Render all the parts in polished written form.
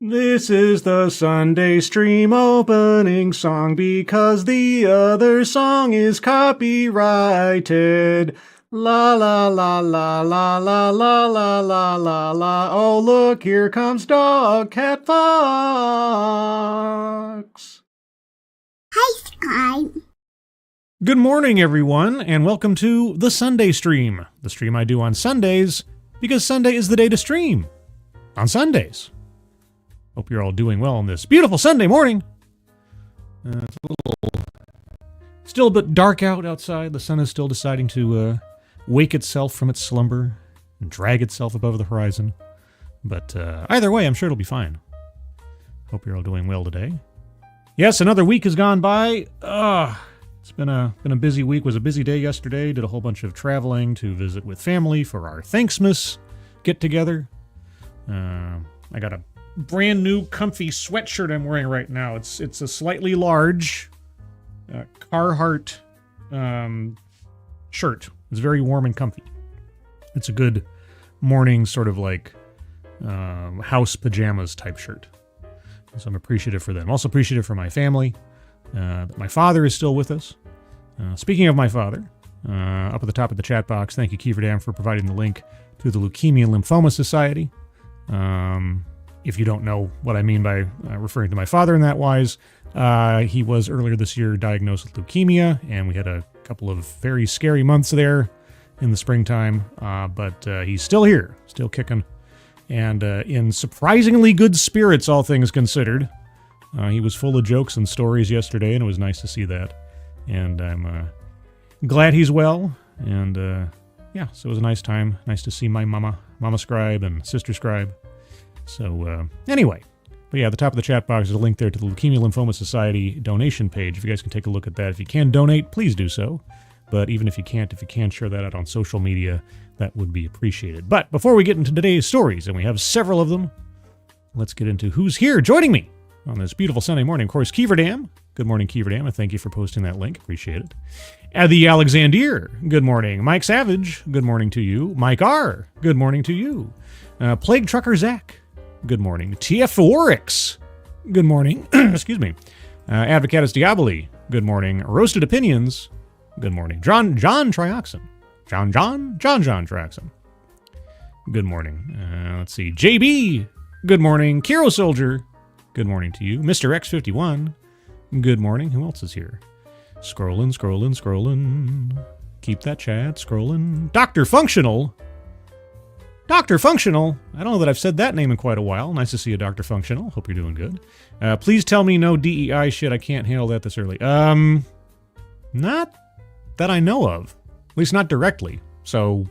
This is the Sunday stream opening song because the other song is copyrighted. La la la la la la la la la la la. Oh look, here comes Dog Cat Fox. Hi, Sky. Good morning, everyone, and welcome to the Sunday stream. The stream I do on Sundays because Sunday is the day to stream. On Sundays. Hope you're all doing well on this beautiful Sunday morning. It's still a bit dark outside. The sun is still deciding to wake itself from its slumber and drag itself above the horizon. But either way, I'm sure it'll be fine. Hope you're all doing well today. Yes, another week has gone by. It's been a busy week. It was a busy day yesterday. Did a whole bunch of traveling to visit with family for our Thanksmas get-together. I got a brand new comfy sweatshirt I'm wearing right now. It's a slightly large Carhartt shirt. It's very warm and comfy. It's a good morning sort of like house pajamas type shirt. So I'm appreciative for them. Also appreciative for my family. My father is still with us. Speaking of my father, up at the top of the chat box, thank you, Kieverdam, for providing the link to the Leukemia and Lymphoma Society. If you don't know what I mean by referring to my father in that wise, he was earlier this year diagnosed with leukemia, and we had a couple of very scary months there in the springtime, but he's still here, still kicking, and in surprisingly good spirits, all things considered. He was full of jokes and stories yesterday, and it was nice to see that, and I'm glad he's well, and yeah, so it was a nice time. Nice to see my Mama Scribe and Sister Scribe. So, anyway, but yeah, at the top of the chat box is a link there to the Leukemia Lymphoma Society donation page. If you guys can take a look at that. If you can donate, please do so. But even if you can't, share that out on social media, that would be appreciated. But before we get into today's stories, and we have several of them, let's get into who's here joining me on this beautiful Sunday morning. Of course, Kieverdam. Good morning, Kieverdam, and thank you for posting that link. Appreciate it. The Alexander, good morning. Mike Savage, good morning to you. Mike R., good morning to you. Plague Trucker Zach, good morning. TF Oryx, good morning. Excuse me. Advocatus Diaboli, good morning. Roasted Opinions, good morning. John Trioxin. John Trioxin. Good morning. Let's see. JB, good morning. Kiro Soldier, good morning to you. Mr. X51, good morning. Who else is here? Scrolling. Keep that chat scrolling. Dr. Functional. I don't know that I've said that name in quite a while. Nice to see you, Dr. Functional. Hope you're doing good. Please tell me no DEI shit. I can't handle that this early. Not that I know of. At least not directly. So,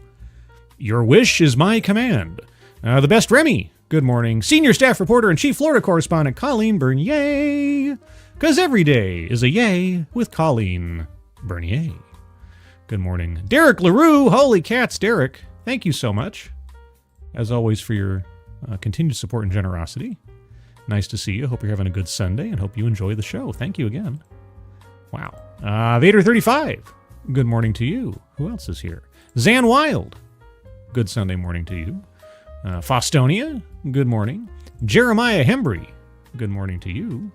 your wish is my command. The best Remy. Good morning. Senior staff reporter and chief Florida correspondent Colleen Bernier. Because every day is a yay with Colleen Bernier. Good morning. Derek LaRue. Holy cats, Derek. Thank you so much, as always, for your continued support and generosity. Nice to see you. Hope you're having a good Sunday and hope you enjoy the show. Thank you again. Wow. Vader35. Good morning to you. Who else is here? Zan Wild. Good Sunday morning to you. Fostonia. Good morning. Jeremiah Hembry. Good morning to you.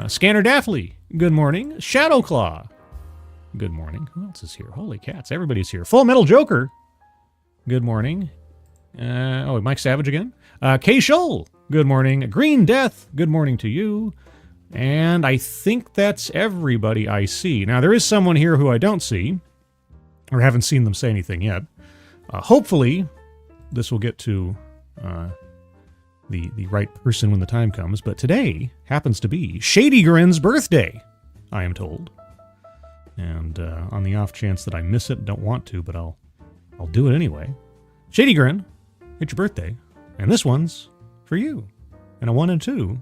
Scanner Daffley. Good morning. Shadowclaw. Good morning. Who else is here? Holy cats. Everybody's here. Full Metal Joker. Good morning. Mike Savage again. K. Scholl, good morning. Green Death, good morning to you. And I think that's everybody I see. Now, there is someone here who I don't see, or haven't seen them say anything yet. Hopefully, this will get to the right person when the time comes. But today happens to be Shady Grin's birthday, I am told. And on the off chance that I miss it, don't want to, but I'll do it anyway. Shady Grin, it's your birthday, and this one's for you. And a 1 and 2.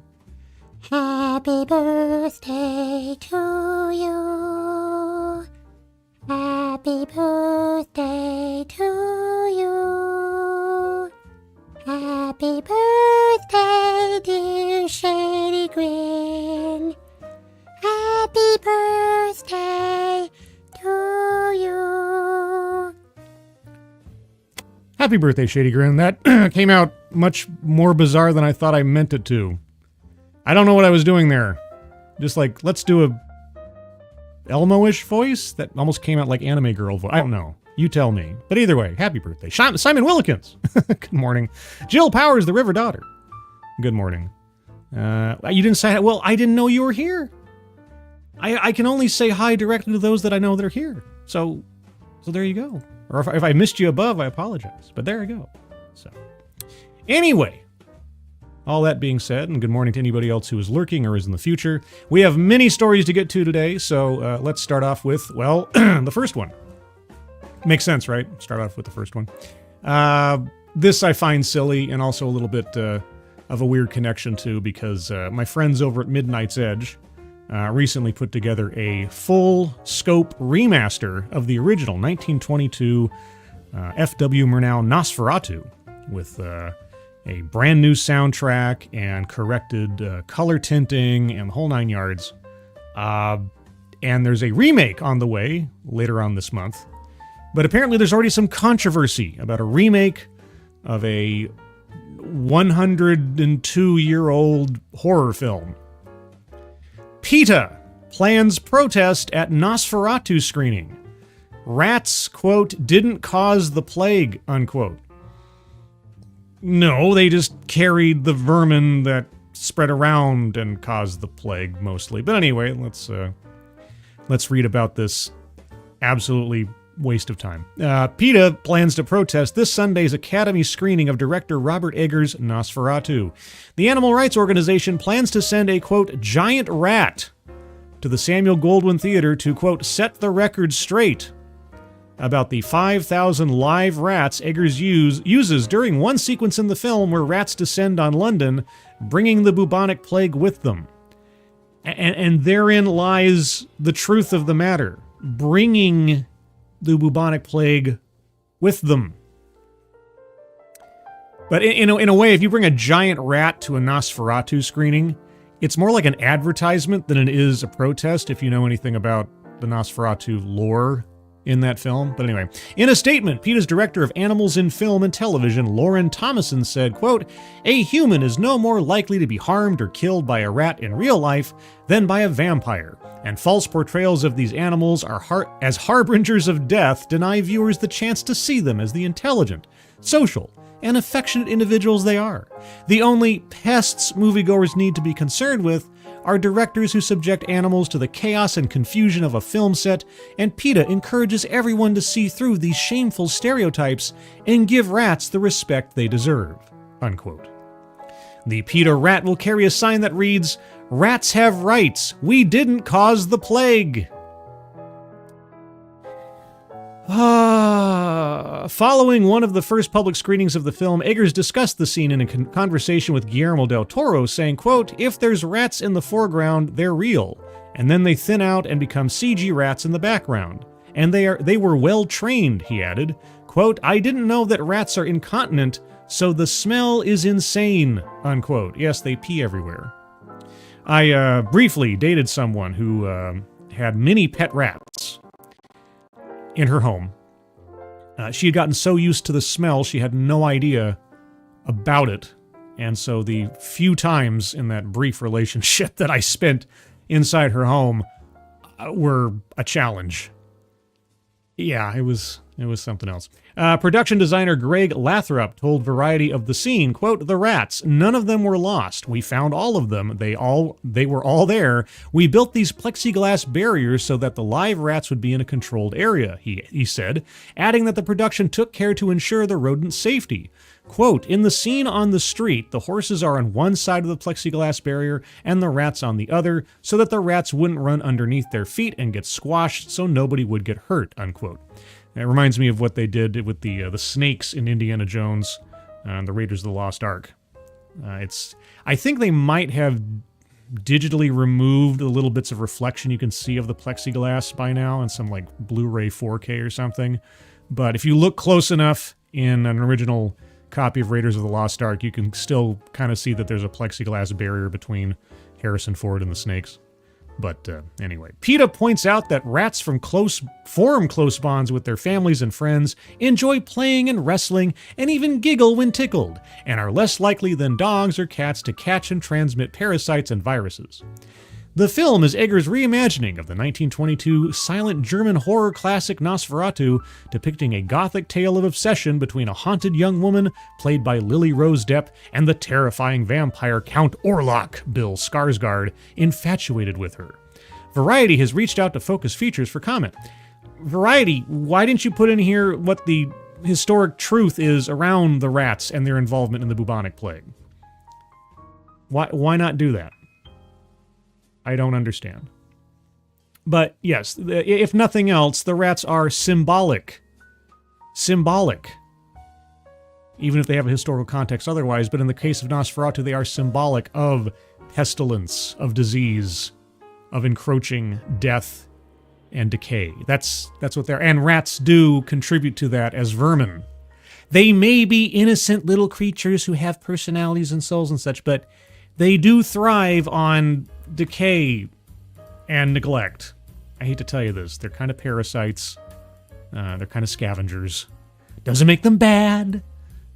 Happy birthday to you. Happy birthday to you. Happy birthday, dear Shady Grin. Happy birthday to you. Happy birthday, Shady Grin. That came out much more bizarre than I thought I meant it to. I don't know what I was doing there. Just like, let's do a Elmo-ish voice that almost came out like anime girl voice. I don't know. You tell me. But either way, happy birthday. Simon Willikins. Good morning. Jill Powers, the River Daughter. Good morning. You didn't say, well, I didn't know you were here. I can only say hi directly to those that I know that are here. So there you go. Or if I missed you above, I apologize. But there you go. So anyway, all that being said, and good morning to anybody else who is lurking or is in the future, we have many stories to get to today. So let's start off with, well, the first one. Makes sense, right? Start off with the first one. This I find silly and also a little bit of a weird connection to, because my friends over at Midnight's Edge recently put together a full scope remaster of the original 1922 F.W. Murnau Nosferatu with a brand new soundtrack and corrected color tinting and the whole nine yards. And there's a remake on the way later on this month. But apparently there's already some controversy about a remake of a 102-year-old horror film. PETA plans protest at Nosferatu screening. Rats, quote, didn't cause the plague, unquote. No, they just carried the vermin that spread around and caused the plague, mostly. But anyway, let's read about this absolutely waste of time. PETA plans to protest this Sunday's Academy screening of director Robert Eggers' Nosferatu. The animal rights organization plans to send a, quote, giant rat to the Samuel Goldwyn Theater to, quote, set the record straight about the 5,000 live rats Eggers uses during one sequence in the film where rats descend on London, bringing the bubonic plague with them. And therein lies the truth of the matter. Bringing the bubonic plague with them. But in a way, if you bring a giant rat to a Nosferatu screening, it's more like an advertisement than it is a protest, if you know anything about the Nosferatu lore in that film. But anyway, in a statement, PETA's director of animals in film and television, Lauren Thomason, said, quote, a human is no more likely to be harmed or killed by a rat in real life than by a vampire, and false portrayals of these animals as harbingers of death deny viewers the chance to see them as the intelligent, social, and affectionate individuals they are. The only pests moviegoers need to be concerned with are directors who subject animals to the chaos and confusion of a film set, and PETA encourages everyone to see through these shameful stereotypes and give rats the respect they deserve, unquote. The PETA rat will carry a sign that reads, rats have rights, we didn't cause the plague. Following one of the first public screenings of the film, Eggers discussed the scene in a conversation with Guillermo del Toro, saying, quote, if there's rats in the foreground, they're real, and then they thin out and become CG rats in the background. And they were well trained, he added. Quote, I didn't know that rats are incontinent, so the smell is insane, unquote. Yes, they pee everywhere. I briefly dated someone who had many pet rats in her home. She had gotten so used to the smell, she had no idea about it. And so the few times in that brief relationship that I spent inside her home were a challenge. Yeah, it was something else. Production designer Greg Lathrop told Variety of the scene, quote, the rats, none of them were lost. We found all of them. They were all there. We built these plexiglass barriers so that the live rats would be in a controlled area, he said, adding that the production took care to ensure the rodent safety. Quote, in the scene on the street, the horses are on one side of the plexiglass barrier and the rats on the other, so that the rats wouldn't run underneath their feet and get squashed so nobody would get hurt, unquote. It reminds me of what they did with the snakes in Indiana Jones and the Raiders of the Lost Ark. I think they might have digitally removed the little bits of reflection you can see of the plexiglass by now in some like Blu-ray 4K or something. But if you look close enough in an original copy of Raiders of the Lost Ark, you can still kind of see that there's a plexiglass barrier between Harrison Ford and the snakes. But anyway, PETA points out that rats form close bonds with their families and friends, enjoy playing and wrestling, and even giggle when tickled, and are less likely than dogs or cats to catch and transmit parasites and viruses. The film is Egger's reimagining of the 1922 silent German horror classic Nosferatu, depicting a gothic tale of obsession between a haunted young woman, played by Lily Rose Depp, and the terrifying vampire Count Orlok, Bill Skarsgård, infatuated with her. Variety has reached out to Focus Features for comment. Variety, why didn't you put in here what the historic truth is around the rats and their involvement in the bubonic plague? Why not do that? I don't understand. But yes, if nothing else, the rats are symbolic. Symbolic. Even if they have a historical context otherwise, but in the case of Nosferatu, they are symbolic of pestilence, of disease, of encroaching death and decay. That's what they're... And rats do contribute to that as vermin. They may be innocent little creatures who have personalities and souls and such, but they do thrive on decay and neglect. I hate to tell you this. They're kind of parasites. They're kind of scavengers. Doesn't make them bad.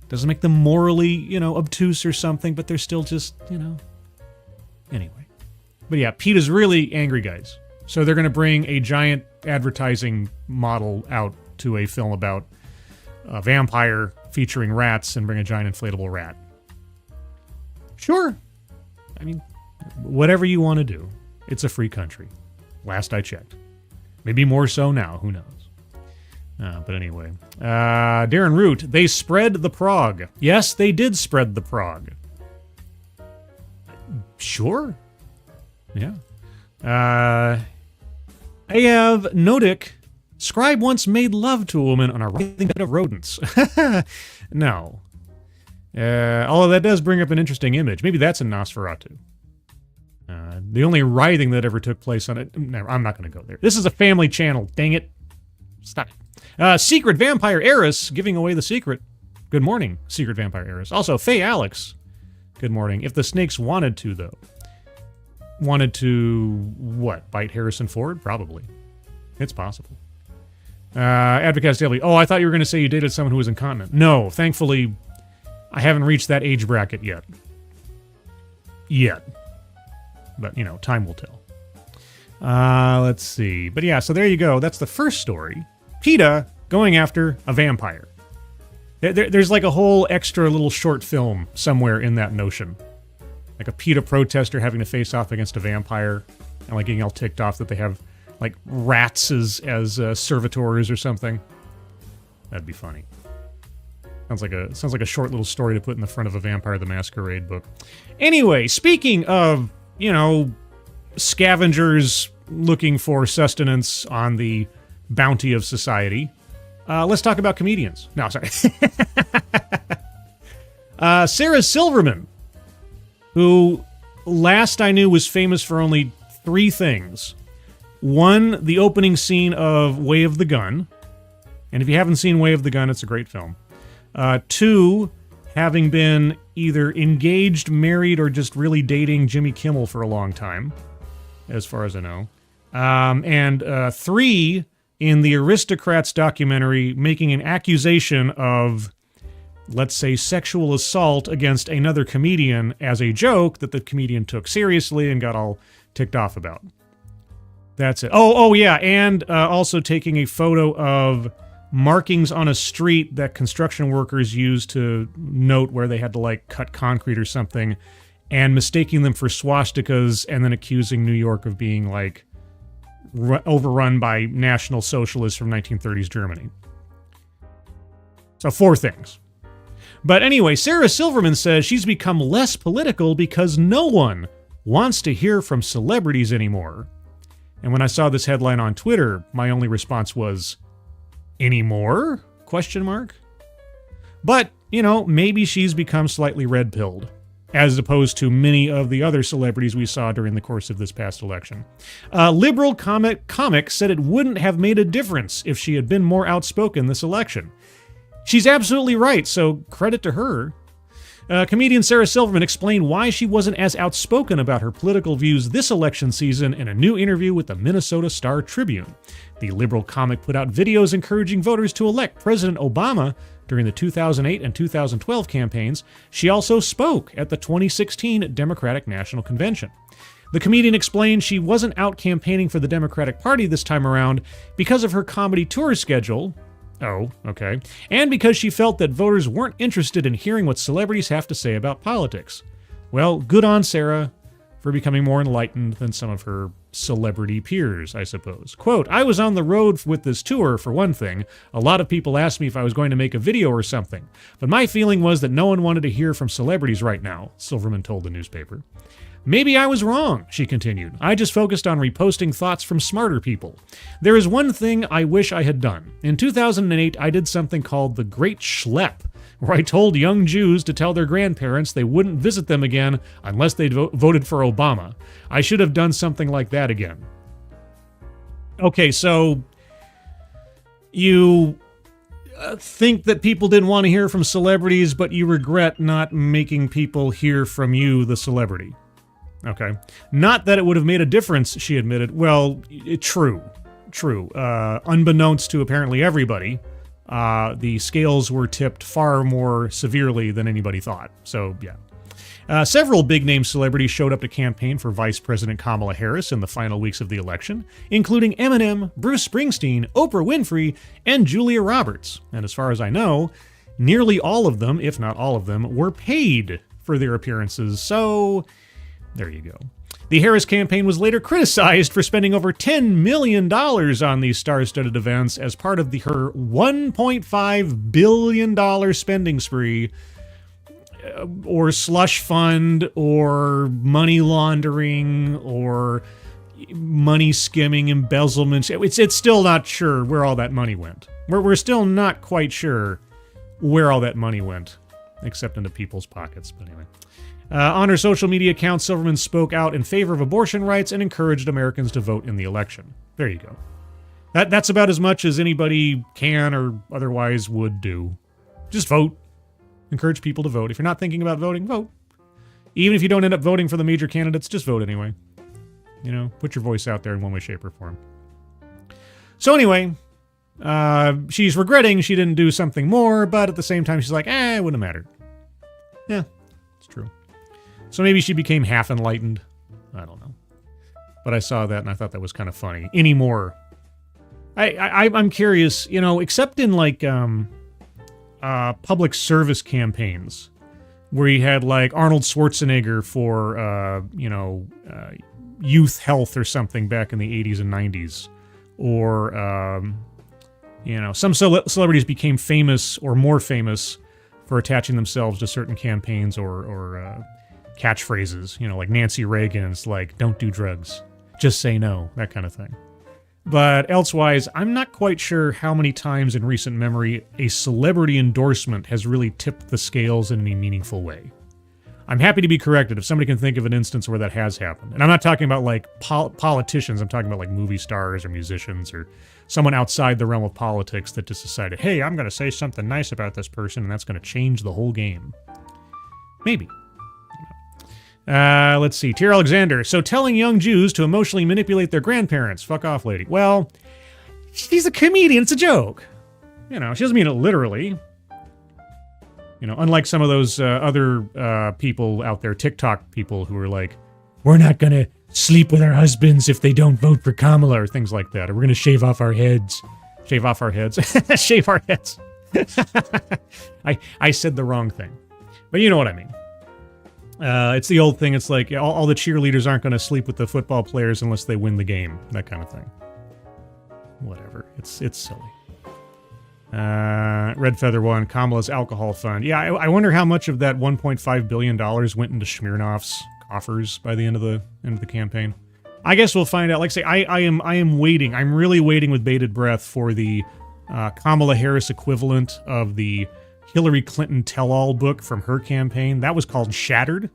Doesn't make them morally, obtuse or something, but they're still just, Anyway. But yeah, PETA's really angry, guys. So they're going to bring a giant advertising model out to a film about a vampire featuring rats and bring a giant inflatable rat. Sure. I mean, whatever you want to do. It's a free country. Last I checked. Maybe more so now. Who knows? But anyway. Darren Root, they spread the prog. Yes, they did spread the prog. Sure. Yeah. I have Nodic. Scribe once made love to a woman on a writhing bed of rodents. No. Although that does bring up an interesting image. Maybe that's in Nosferatu. The only writhing that ever took place on it... No, I'm not going to go there. This is a family channel. Dang it. Stop it. Secret Vampire Heiress, giving away the secret. Good morning, Secret Vampire Heiress. Also, Faye Alex. Good morning. If the snakes wanted to, though. Wanted to, what, bite Harrison Ford? Probably. It's possible. Advocast Daily. Oh, I thought you were going to say you dated someone who was incontinent. No, thankfully, I haven't reached that age bracket yet. But, time will tell. Let's see. But yeah, so there you go. That's the first story. PETA going after a vampire. There's like a whole extra little short film somewhere in that notion. Like a PETA protester having to face off against a vampire and like getting all ticked off that they have like rats as servitors or something. That'd be funny. Sounds like a short little story to put in the front of a Vampire the Masquerade book. Anyway, speaking of, scavengers looking for sustenance on the bounty of society, let's talk about comedians. No, sorry. Sarah Silverman, who last I knew was famous for only 3 things. 1, the opening scene of Way of the Gun. And if you haven't seen Way of the Gun, it's a great film. 2, having been either engaged, married, or just really dating Jimmy Kimmel for a long time, as far as I know. And 3, in the Aristocrats documentary, making an accusation of, let's say, sexual assault against another comedian as a joke that the comedian took seriously and got all ticked off about. That's it. Oh yeah, and also taking a photo of markings on a street that construction workers used to note where they had to, like, cut concrete or something, and mistaking them for swastikas, and then accusing New York of being, like, overrun by National Socialists from 1930s Germany. So 4 things. But anyway, Sarah Silverman says she's become less political because no one wants to hear from celebrities anymore. And when I saw this headline on Twitter, my only response was, anymore? ? But, maybe she's become slightly red-pilled, as opposed to many of the other celebrities we saw during the course of this past election. Liberal comic said it wouldn't have made a difference if she had been more outspoken this election. She's absolutely right, so credit to her. Comedian Sarah Silverman explained why she wasn't as outspoken about her political views this election season in a new interview with the Minnesota Star-Tribune. The liberal comic put out videos encouraging voters to elect President Obama during the 2008 and 2012 campaigns. She also spoke at the 2016 Democratic National Convention. The comedian explained she wasn't out campaigning for the Democratic Party this time around because of her comedy tour schedule. Oh, okay. And because she felt that voters weren't interested in hearing what celebrities have to say about politics. Well, good on Sarah for becoming more enlightened than some of her celebrity peers, I suppose. Quote, I was on the road with this tour, for one thing. A lot of people asked me if I was going to make a video or something. But my feeling was that no one wanted to hear from celebrities right now, Silverman told the newspaper. Maybe I was wrong, she continued. I just focused on reposting thoughts from smarter people. There is one thing I wish I had done. In 2008, I did something called the Great Schlep, where I told young Jews to tell their grandparents they wouldn't visit them again unless they voted for Obama. I should have done something like that again. Okay, so you think that people didn't want to hear from celebrities, but you regret not making people hear from you, the celebrity. Okay. Not that it would have made a difference, she admitted. Well, true. Unbeknownst to apparently everybody, the scales were tipped far more severely than anybody thought. So, yeah. Several big-name celebrities showed up to campaign for Vice President Kamala Harris in the final weeks of the election, including Eminem, Bruce Springsteen, Oprah Winfrey, and Julia Roberts. And as far as I know, nearly all of them, if not all of them, were paid for their appearances. So there you go. The Harris campaign was later criticized for spending over $10 million on these star-studded events as part of her $1.5 billion spending spree, or slush fund, or money laundering, or money skimming, embezzlement. It's still not sure where all that money went. We're still not quite sure where all that money went, except into people's pockets. But anyway. On her social media account, Silverman spoke out in favor of abortion rights and encouraged Americans to vote in the election. There you go. That's about as much as anybody can or otherwise would do. Just vote. Encourage people to vote. If you're not thinking about voting, vote. Even if you don't end up voting for the major candidates, just vote anyway. You know, put your voice out there in one way, shape, or form. So anyway, she's regretting she didn't do something more, but at the same time, she's like, it wouldn't have mattered. Yeah, it's true. So maybe she became half enlightened. I don't know. But I saw that and I thought that was kind of funny. Anymore. I'm curious, you know, except in like public service campaigns where you had like Arnold Schwarzenegger for, youth health or something back in the 80s and 90s. Or, some celebrities became famous or more famous for attaching themselves to certain campaigns or catchphrases, like Nancy Reagan's, like, don't do drugs, just say no, that kind of thing. But elsewise, I'm not quite sure how many times in recent memory a celebrity endorsement has really tipped the scales in any meaningful way. I'm happy to be corrected if somebody can think of an instance where that has happened. And I'm not talking about, like, politicians, I'm talking about, like, movie stars or musicians or someone outside the realm of politics that just decided, hey, I'm going to say something nice about this person and that's going to change the whole game. Maybe. Let's see. Tier Alexander. So telling young Jews to emotionally manipulate their grandparents. Fuck off, lady. Well, she's a comedian. It's a joke. She doesn't mean it literally. Unlike some of those other people out there, TikTok people who are like, we're not going to sleep with our husbands if they don't vote for Kamala or things like that. Or we're going to shave off our heads. Shave off our heads. Shave our heads. I said the wrong thing. But you know what I mean. It's the old thing. It's like all the cheerleaders aren't going to sleep with the football players unless they win the game. That kind of thing. Whatever. It's silly. Red Feather 1, Kamala's alcohol fund. Yeah, I wonder how much of that $1.5 billion went into Smirnoff's coffers by the end of the campaign. I guess we'll find out. Like I say, I am waiting. I'm really waiting with bated breath for the Kamala Harris equivalent of the Hillary Clinton tell-all book from her campaign. That was called Shattered,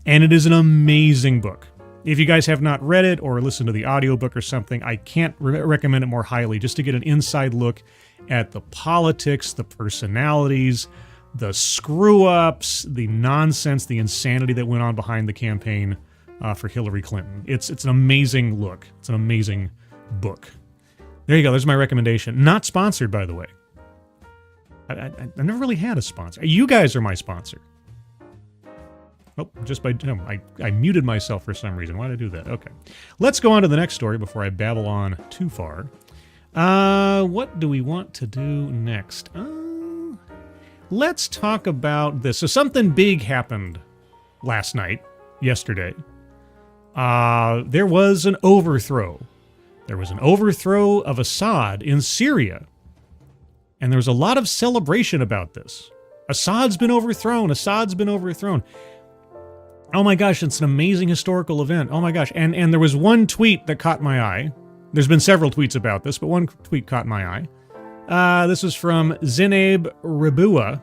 and it is an amazing book. If you guys have not read it or listened to the audiobook or something, I can't recommend it more highly, just to get an inside look at the politics, the personalities, the screw-ups, the nonsense, the insanity that went on behind the campaign for Hillary Clinton. It's an amazing look. It's an amazing book. There you go. There's my recommendation. Not sponsored, by the way. I've never really had a sponsor. You guys are my sponsor. Oh, I muted myself for some reason. Why did I do that? Okay. Let's go on to the next story before I babble on too far. What do we want to do next? Let's talk about this. So something big happened yesterday. There was an overthrow. There was an overthrow of Assad in Syria. And there was a lot of celebration about this. Assad's been overthrown. Assad's been overthrown. Oh my gosh, it's an amazing historical event. Oh my gosh. And there was one tweet that caught my eye. There's been several tweets about this, but one tweet caught my eye. This was from Zineb Rebua.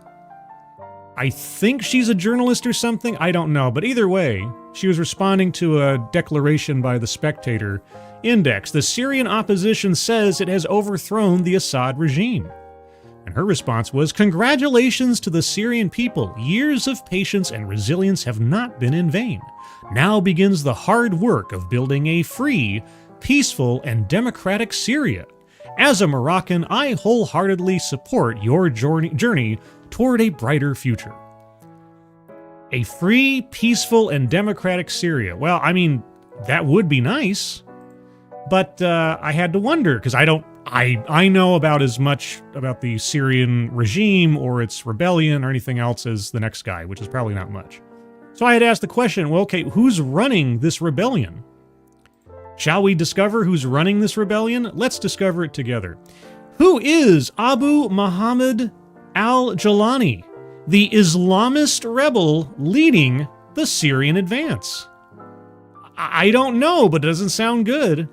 I think she's a journalist or something. I don't know. But either way, she was responding to a declaration by the Spectator Index. The Syrian opposition says it has overthrown the Assad regime. And her response was, "Congratulations to the Syrian people. Years of patience and resilience have not been in vain. Now begins the hard work of building a free, peaceful, and democratic Syria. As a Moroccan, I wholeheartedly support your journey toward a brighter future." A free, peaceful, and democratic Syria. Well, I mean, that would be nice. But I had to wonder, because I know about as much about the Syrian regime or its rebellion or anything else as the next guy, which is probably not much. So I had asked the question, well, okay, who's running this rebellion? Shall we discover who's running this rebellion? Let's discover it together. Who is Abu Muhammad al-Jawlani, the Islamist rebel leading the Syrian advance? I don't know, but it doesn't sound good.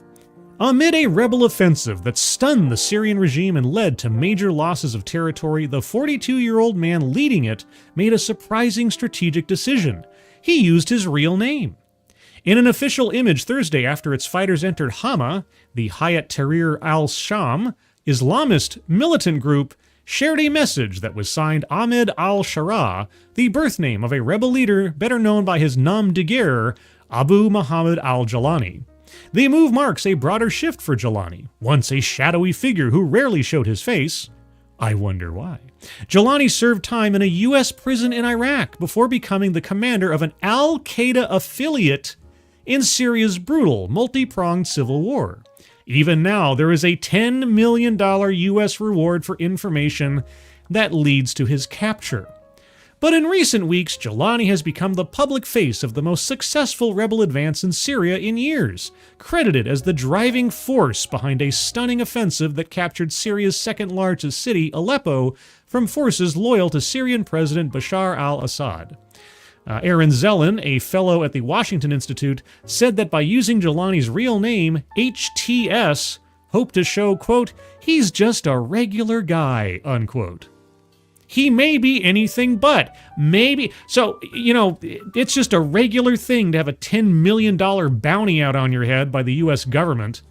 Amid a rebel offensive that stunned the Syrian regime and led to major losses of territory, the 42-year-old man leading it made a surprising strategic decision. He used his real name. In an official image Thursday after its fighters entered Hama, the Hayat Tahrir al-Sham Islamist militant group shared a message that was signed Ahmed al-Shara, the birth name of a rebel leader better known by his nom de guerre, Abu Muhammad al-Jawlani. The move marks a broader shift for Jawlani, once a shadowy figure who rarely showed his face. I wonder why. Jawlani served time in a U.S. prison in Iraq before becoming the commander of an al-Qaeda affiliate in Syria's brutal, multi-pronged civil war. Even now, there is a $10 million U.S. reward for information that leads to his capture. But in recent weeks, Jawlani has become the public face of the most successful rebel advance in Syria in years, credited as the driving force behind a stunning offensive that captured Syria's second-largest city, Aleppo, from forces loyal to Syrian President Bashar al-Assad. Aaron Zellin, a fellow at the Washington Institute, said that by using Jawlani's real name, HTS, hoped to show, quote, "he's just a regular guy," unquote. He may be anything but. Maybe. So, it's just a regular thing to have a $10 million bounty out on your head by the U.S. government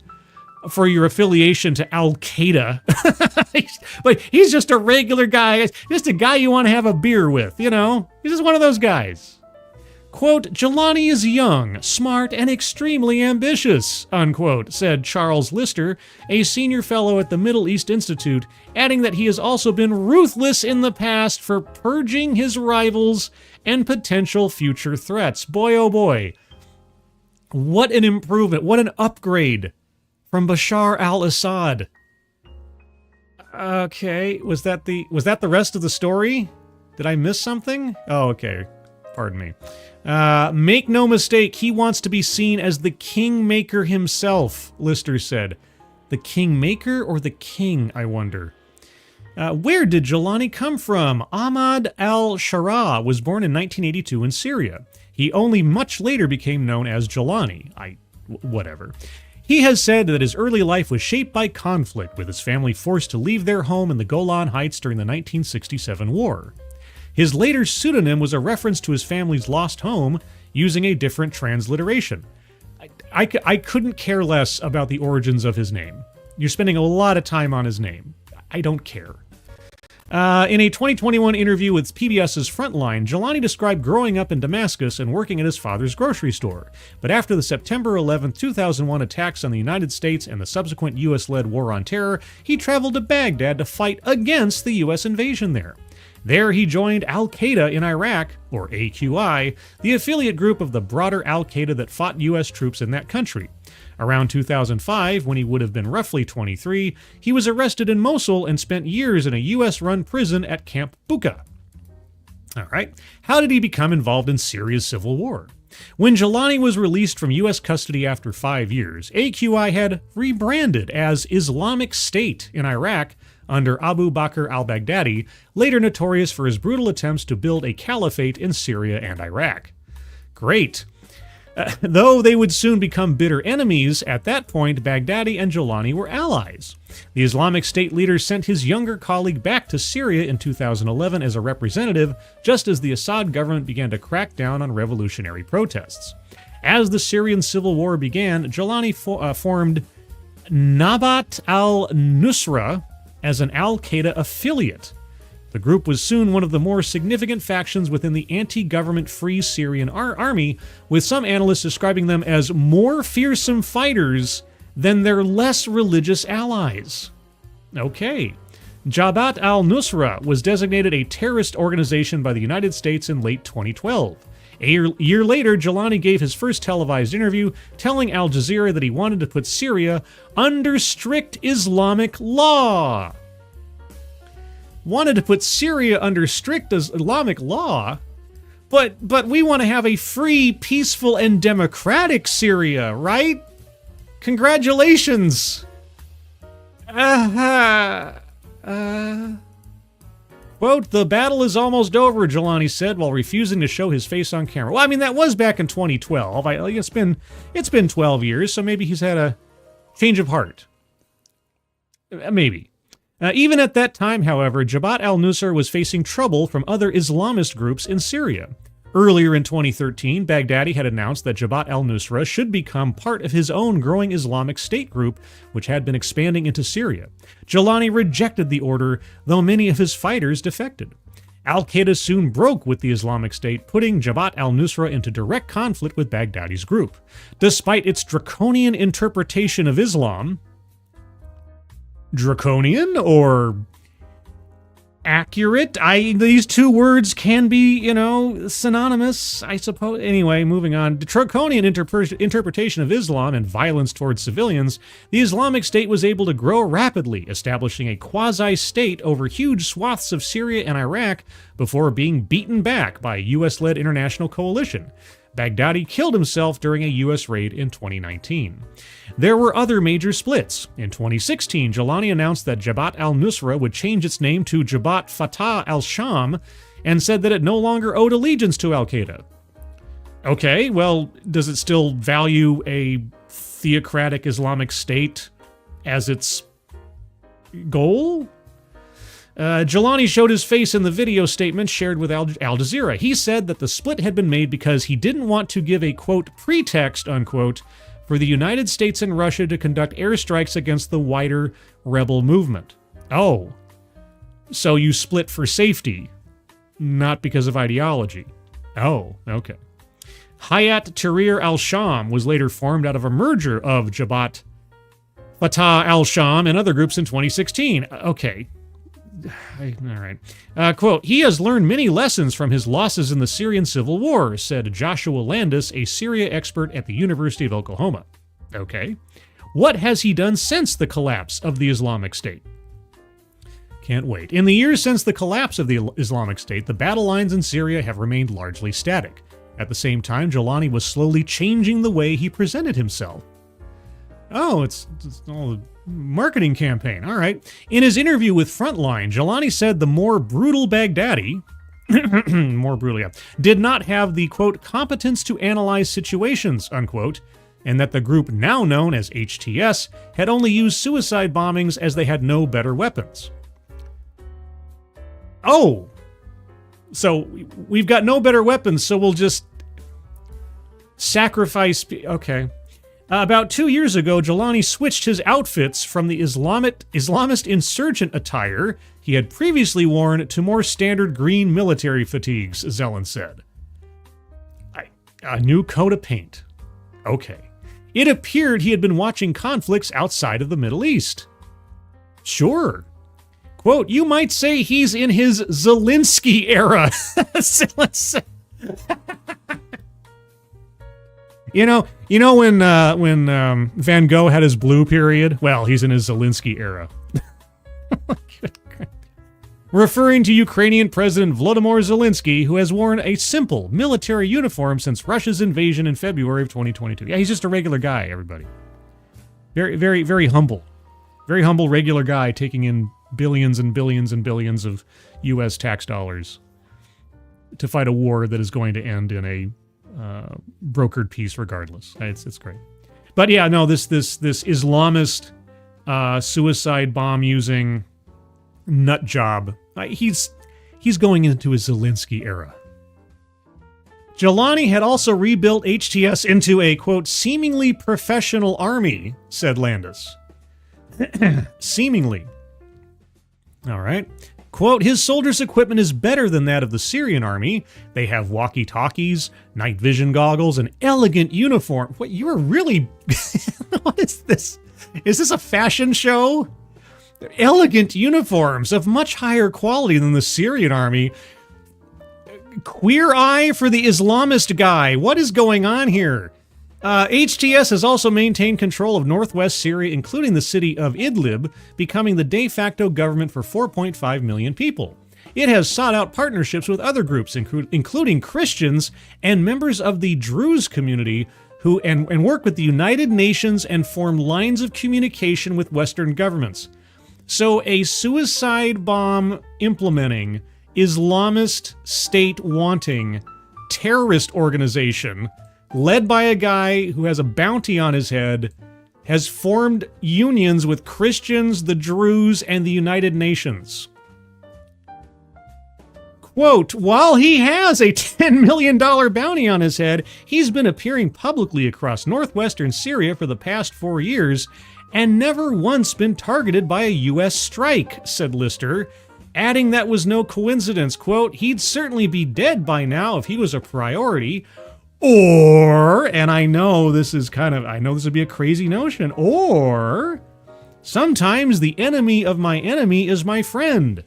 for your affiliation to Al-Qaeda. But he's just a regular guy. Just a guy you want to have a beer with, He's just one of those guys. Quote, "Jawlani is young, smart, and extremely ambitious," unquote, said Charles Lister, a senior fellow at the Middle East Institute, adding that he has also been ruthless in the past for purging his rivals and potential future threats. Boy, oh boy. What an improvement. What an upgrade from Bashar al-Assad. Okay, was that the rest of the story? Did I miss something? Oh, okay. Pardon me. Make no mistake, he wants to be seen as the kingmaker himself, Lister said. The kingmaker or the king, I wonder? Where did Jawlani come from? Ahmad al-Shara was born in 1982 in Syria. He only much later became known as Jawlani. Whatever. He has said that his early life was shaped by conflict, with his family forced to leave their home in the Golan Heights during the 1967 war. His later pseudonym was a reference to his family's lost home, using a different transliteration. I couldn't care less about the origins of his name. You're spending a lot of time on his name. I don't care. In a 2021 interview with PBS's Frontline, Jelani described growing up in Damascus and working at his father's grocery store. But after the September 11, 2001 attacks on the United States and the subsequent U.S.-led war on terror, he traveled to Baghdad to fight against the U.S. invasion there. There he joined Al-Qaeda in Iraq, or AQI, the affiliate group of the broader Al-Qaeda that fought U.S. troops in that country. Around 2005, when he would have been roughly 23, he was arrested in Mosul and spent years in a U.S.-run prison at Camp Bucca. All right, how did he become involved in Syria's civil war? When Jelani was released from U.S. custody after 5 years, AQI had rebranded as Islamic State in Iraq under Abu Bakr al-Baghdadi, later notorious for his brutal attempts to build a caliphate in Syria and Iraq. Great. Though they would soon become bitter enemies, at that point Baghdadi and Jelani were allies. The Islamic State leader sent his younger colleague back to Syria in 2011 as a representative, just as the Assad government began to crack down on revolutionary protests. As the Syrian civil war began, Jelani formed Nabat al-Nusra as an Al-Qaeda affiliate. The group was soon one of the more significant factions within the anti-government Free Syrian Army, with some analysts describing them as more fearsome fighters than their less religious allies. Okay. Jabhat al-Nusra was designated a terrorist organization by the United States in late 2012. A year later, Jelani gave his first televised interview, telling Al Jazeera that he wanted to put Syria under strict Islamic law. Wanted to put Syria under strict Islamic law, but we want to have a free, peaceful, and democratic Syria, right? Congratulations! Quote, "The battle is almost over," Jelani said, while refusing to show his face on camera. Well, I mean, that was back in 2012. It's been 12 years, so maybe he's had a change of heart. Maybe. Even at that time, however, Jabhat al-Nusra was facing trouble from other Islamist groups in Syria. Earlier in 2013, Baghdadi had announced that Jabhat al-Nusra should become part of his own growing Islamic State group, which had been expanding into Syria. Jelani rejected the order, though many of his fighters defected. Al-Qaeda soon broke with the Islamic State, putting Jabhat al-Nusra into direct conflict with Baghdadi's group. Despite its draconian interpretation of Islam, draconian or accurate? These two words can be, synonymous, I suppose. Anyway, moving on. The draconian interpretation of Islam and violence towards civilians, the Islamic State was able to grow rapidly, establishing a quasi-state over huge swaths of Syria and Iraq before being beaten back by a U.S.-led international coalition. Baghdadi killed himself during a U.S. raid in 2019. There were other major splits. In 2016, Jelani announced that Jabhat al-Nusra would change its name to Jabhat Fatah al-Sham and said that it no longer owed allegiance to Al-Qaeda. Okay, well, does it still value a theocratic Islamic State as its goal? Jelani showed his face in the video statement shared with Al Jazeera. He said that the split had been made because he didn't want to give a, quote, pretext, unquote, for the United States and Russia to conduct airstrikes against the wider rebel movement. Oh, so you split for safety, not because of ideology. Oh, okay. Hayat Tahrir al-Sham was later formed out of a merger of Jabhat Fatah al-Sham and other groups in 2016. Okay. All right. Quote, "He has learned many lessons from his losses in the Syrian civil war," said Joshua Landis, a Syria expert at the University of Oklahoma. Okay. "What has he done since the collapse of the Islamic State?" Can't wait. "In the years since the collapse of the Islamic State, the battle lines in Syria have remained largely static. At the same time, Jelani was slowly changing the way he presented himself." Oh, it's all a marketing campaign. All right. In his interview with Frontline, Jelani said the more brutal Baghdadi, did not have the, quote, competence to analyze situations, unquote, and that the group now known as HTS had only used suicide bombings as they had no better weapons. Oh, so we've got no better weapons, so we'll just sacrifice. Okay. About 2 years ago, Jelani switched his outfits from the Islamist insurgent attire he had previously worn to more standard green military fatigues, Zelen said. A new coat of paint. Okay. It appeared he had been watching conflicts outside of the Middle East. Sure. Quote, you might say he's in his Zelensky era. Zelen said. You know when Van Gogh had his blue period? Well, he's in his Zelensky era. Referring to Ukrainian President Volodymyr Zelensky, who has worn a simple military uniform since Russia's invasion in February of 2022. Yeah, he's just a regular guy, everybody. Very, very, very humble. Very humble, regular guy taking in billions and billions and billions of U.S. tax dollars to fight a war that is going to end in a brokered peace regardless. It's great. But yeah, no, this Islamist suicide bomb using nut job, he's going into his Zelensky era. Jelani had also rebuilt HTS into a, quote, seemingly professional army, said Landis. Seemingly. All right. Quote, his soldiers' equipment is better than that of the Syrian army. They have walkie-talkies, night vision goggles, an elegant uniform. What, you are really... What is this? Is this a fashion show? Elegant uniforms of much higher quality than the Syrian army. Queer eye for the Islamist guy. What is going on here? HTS has also maintained control of northwest Syria, including the city of Idlib, becoming the de facto government for 4.5 million people. It has sought out partnerships with other groups, including Christians and members of the Druze community, who and work with the United Nations and form lines of communication with Western governments. So a suicide bomb implementing, Islamist state wanting terrorist organization led by a guy who has a bounty on his head, has formed unions with Christians, the Druze, and the United Nations. Quote, while he has a $10 million bounty on his head, he's been appearing publicly across northwestern Syria for the past 4 years and never once been targeted by a U.S. strike, said Lister, adding that was no coincidence. Quote, he'd certainly be dead by now if he was a priority. Or, and I know this would be a crazy notion, or sometimes the enemy of my enemy is my friend.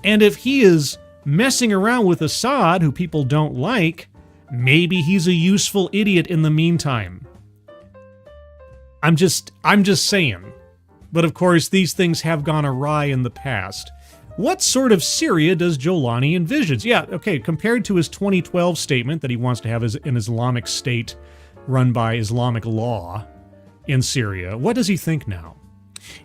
And if he is messing around with Assad, who people don't like, maybe he's a useful idiot in the meantime. I'm just saying. But of course, these things have gone awry in the past. What sort of Syria does Jelani envision? Yeah, okay, compared to his 2012 statement that he wants to have an Islamic state run by Islamic law in Syria, what does he think now?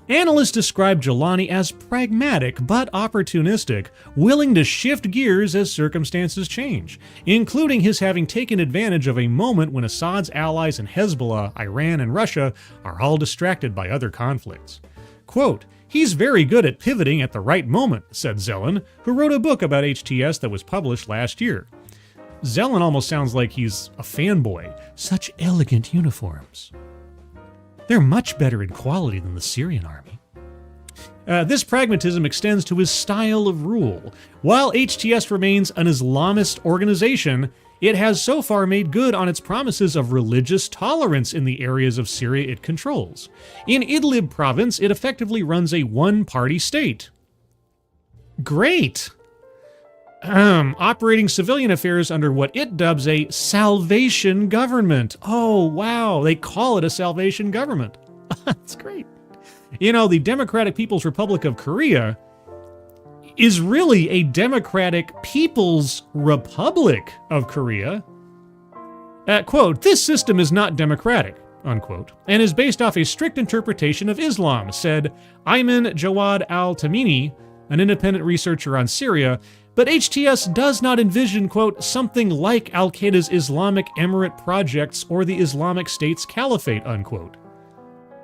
Analysts describe Jelani as pragmatic but opportunistic, willing to shift gears as circumstances change, including his having taken advantage of a moment when Assad's allies in Hezbollah, Iran, and Russia are all distracted by other conflicts. Quote, he's very good at pivoting at the right moment, said Zelen, who wrote a book about HTS that was published last year. Zelen almost sounds like he's a fanboy. Such elegant uniforms. They're much better in quality than the Syrian army. This pragmatism extends to his style of rule. While HTS remains an Islamist organization, it has so far made good on its promises of religious tolerance in the areas of Syria it controls. In Idlib province, it effectively runs a one-party state. Great! Operating civilian affairs under what it dubs a salvation government. Oh, wow, they call it a salvation government. That's great. You know, the Democratic People's Republic of Korea is really a Democratic People's Republic of Korea. Quote, this system is not democratic, unquote, and is based off a strict interpretation of Islam, said Ayman Jawad al-Tamimi, an independent researcher on Syria, but HTS does not envision, quote, something like Al-Qaeda's Islamic Emirate projects or the Islamic State's caliphate, unquote.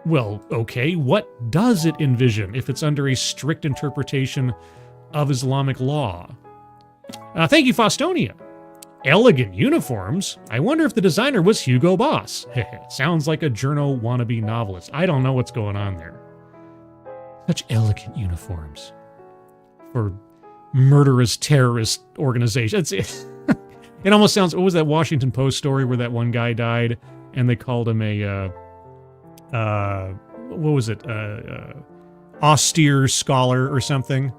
Well, okay, what does it envision if it's under a strict interpretation of Islamic law? Thank you, Faustonia. Elegant uniforms? I wonder if the designer was Hugo Boss. Sounds like a journo wannabe novelist. I don't know what's going on there. Such elegant uniforms for murderous terrorist organizations. It almost sounds, what was that Washington Post story where that one guy died and they called him a, what was it? Austere scholar or something.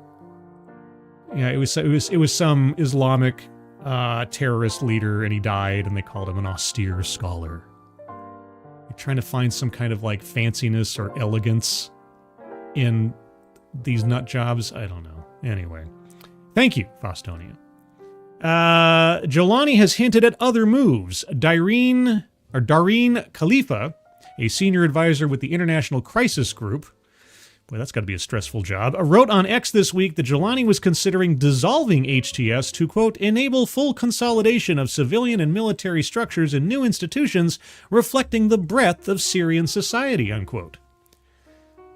Yeah, it was some Islamic terrorist leader and he died and they called him an austere scholar. You're trying to find some kind of like fanciness or elegance in these nut jobs. I don't know. Anyway, thank you, Fostonia. Jelani has hinted at other moves. Dareen Khalifa, a senior advisor with the International Crisis Group, boy, that's got to be a stressful job, wrote on X this week that Jelani was considering dissolving HTS to, quote, enable full consolidation of civilian and military structures in new institutions reflecting the breadth of Syrian society, unquote.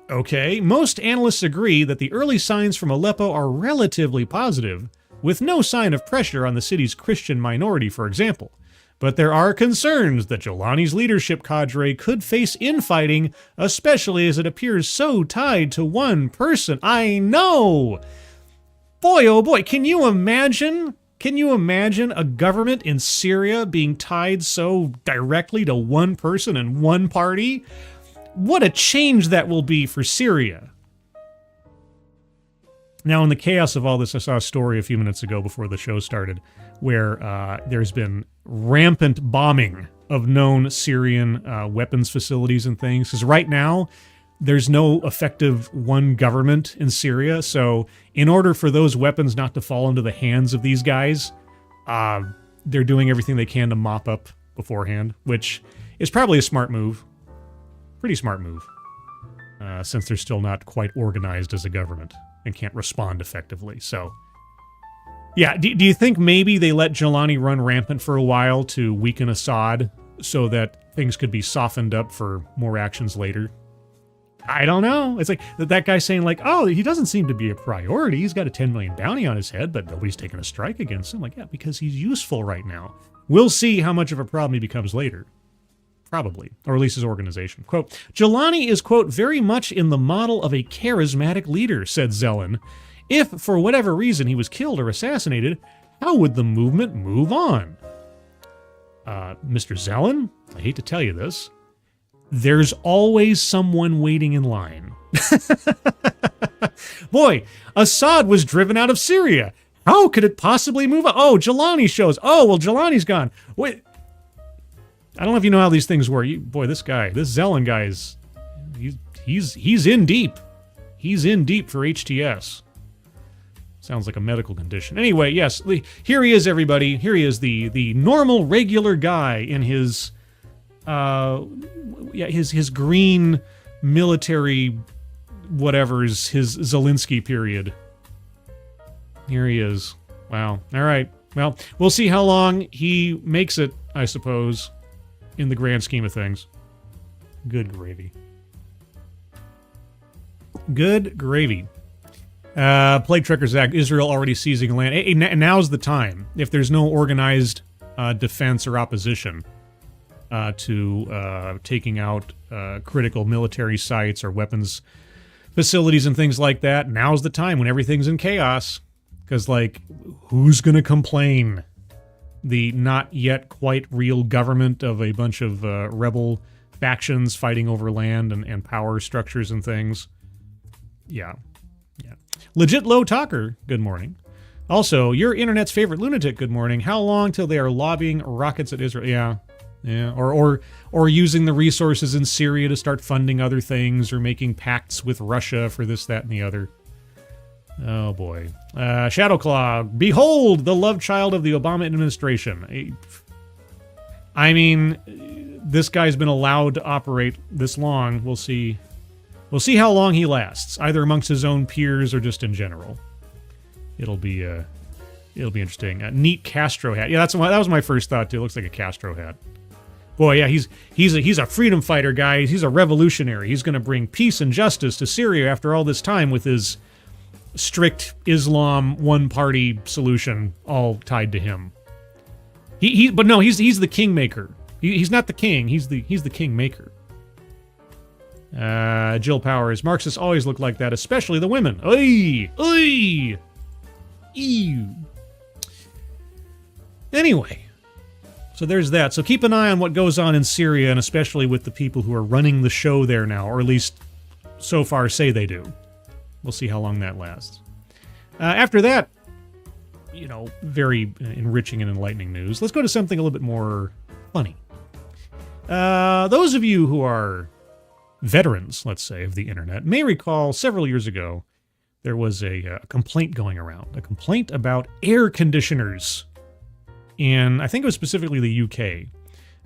Okay, most analysts agree that the early signs from Aleppo are relatively positive, with no sign of pressure on the city's Christian minority, for example. But there are concerns that Jelani's leadership cadre could face infighting, especially as it appears so tied to one person. I know! Boy, oh boy, can you imagine a government in Syria being tied so directly to one person and one party? What a change that will be for Syria. Now, in the chaos of all this, I saw a story a few minutes ago before the show started where there's been rampant bombing of known Syrian weapons facilities and things. Because right now, there's no effective one government in Syria. So in order for those weapons not to fall into the hands of these guys, they're doing everything they can to mop up beforehand, which is probably a smart move. Pretty smart move, since they're still not quite organized as a government and can't respond effectively. So, yeah, do you think maybe they let Jelani run rampant for a while to weaken Assad so that things could be softened up for more actions later? I don't know. It's like that guy saying like, oh, he doesn't seem to be a priority. He's got a 10 million bounty on his head, but nobody's taking a strike against him. Like, yeah, because he's useful right now. We'll see how much of a problem he becomes later. Probably, or at least his organization. Quote, Jelani is, quote, very much in the model of a charismatic leader, said Zelen. If, for whatever reason, he was killed or assassinated, how would the movement move on? Mr. Zelen, I hate to tell you this, there's always someone waiting in line. Boy, Assad was driven out of Syria. How could it possibly move on? Oh, Jelani shows. Oh, well, Jelani's gone. Wait. I don't know if you know how these things work. Boy, this Zelen guy he's in deep. He's in deep for HTS. Sounds like a medical condition. Anyway, yes, here he is, everybody. Here he is, the normal, regular guy in his his green military whatever's his Zelensky period. Here he is. Wow. All right. Well, we'll see how long he makes it, I suppose, in the grand scheme of things. Good gravy. Good gravy. Plague Trekker Zach, Israel already seizing land. Hey, now's the time. If there's no organized defense or opposition to taking out critical military sites or weapons facilities and things like that, now's the time when everything's in chaos. Because, like, who's going to complain? The not yet quite real government of a bunch of rebel factions fighting over land and power structures and things. Yeah. Legit Low Talker, good morning. Also, your internet's favorite lunatic, good morning. How long till they are lobbying rockets at Israel? Yeah. Or using the resources in Syria to start funding other things or making pacts with Russia for this, that, and the other. Oh, boy. Shadowclaw, behold the love child of the Obama administration. I mean, this guy's been allowed to operate this long. We'll see how long he lasts, either amongst his own peers or just in general. It'll be interesting. Neat Castro hat. Yeah, that was my first thought, too. It looks like a Castro hat. Boy, yeah, he's a freedom fighter, guys. He's a revolutionary. He's going to bring peace and justice to Syria after all this time with his strict Islam one-party solution all tied to him. But no, he's the kingmaker. He's not the king. He's the kingmaker. Jill Powers. Marxists always look like that, especially the women. Oy! Oy! Ew. Anyway, so there's that. So keep an eye on what goes on in Syria, and especially with the people who are running the show there now, or at least so far say they do. We'll see how long that lasts. After that, very enriching and enlightening news. Let's go to something a little bit more funny. Those of you who are veterans, let's say, of the internet may recall several years ago there was a complaint going around, a complaint about air conditioners in, I think it was specifically the UK,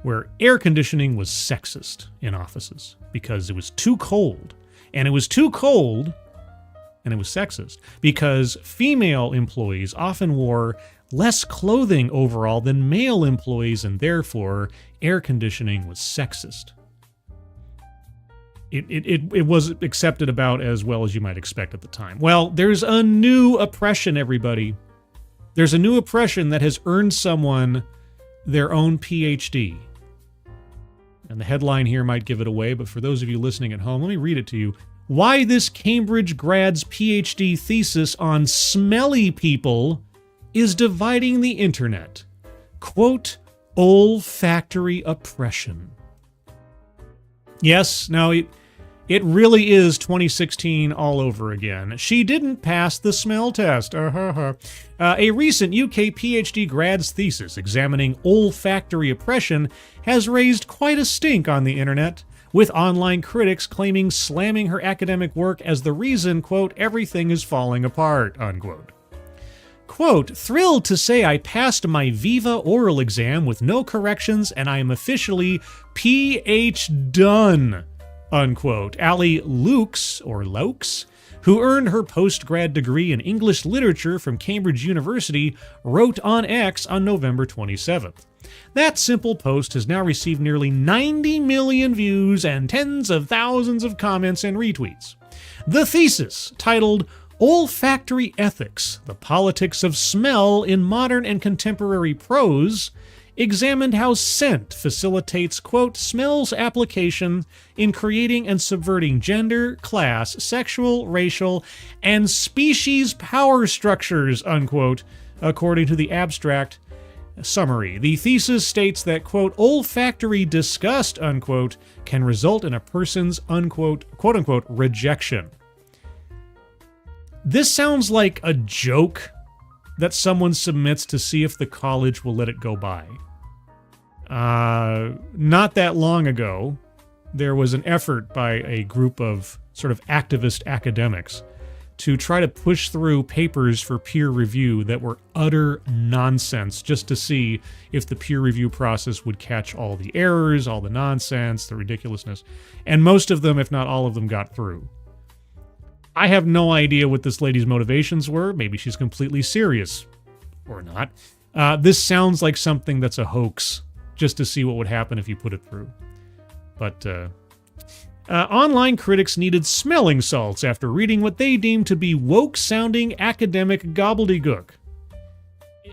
where air conditioning was sexist in offices because it was too cold. And it was too cold, and it was sexist, because female employees often wore less clothing overall than male employees, and therefore air conditioning was sexist. It was accepted about as well as you might expect at the time. Well, there's a new oppression, everybody. There's a new oppression that has earned someone their own PhD. And the headline here might give it away, but for those of you listening at home, let me read it to you. Why this Cambridge grad's PhD thesis on smelly people is dividing the internet. Quote, olfactory oppression. Yes, now it really is 2016 all over again. She didn't pass the smell test. A recent UK PhD grad's thesis examining olfactory oppression has raised quite a stink on the internet, with online critics claiming slamming her academic work as the reason, quote, everything is falling apart, unquote. Quote, thrilled to say I passed my Viva oral exam with no corrections and I am officially PH done, unquote. Ali Lukes, who earned her post-grad degree in English literature from Cambridge University, wrote on X on November 27th. That simple post has now received nearly 90 million views and tens of thousands of comments and retweets. The thesis, titled Olfactory Ethics, The Politics of Smell in Modern and Contemporary Prose, examined how scent facilitates, quote, smell's application in creating and subverting gender, class, sexual, racial, and species power structures, unquote, according to the abstract summary. The thesis states that, quote, olfactory disgust, unquote, can result in a person's, unquote, quote, unquote, rejection. This sounds like a joke that someone submits to see if the college will let it go by. Not that long ago, there was an effort by a group of sort of activist academics to try to push through papers for peer review that were utter nonsense, just to see if the peer review process would catch all the errors, all the nonsense, the ridiculousness. And most of them, if not all of them, got through. I have no idea what this lady's motivations were. Maybe she's completely serious. Or not. This sounds like something that's a hoax, just to see what would happen if you put it through. But, online critics needed smelling salts after reading what they deemed to be woke-sounding academic gobbledygook.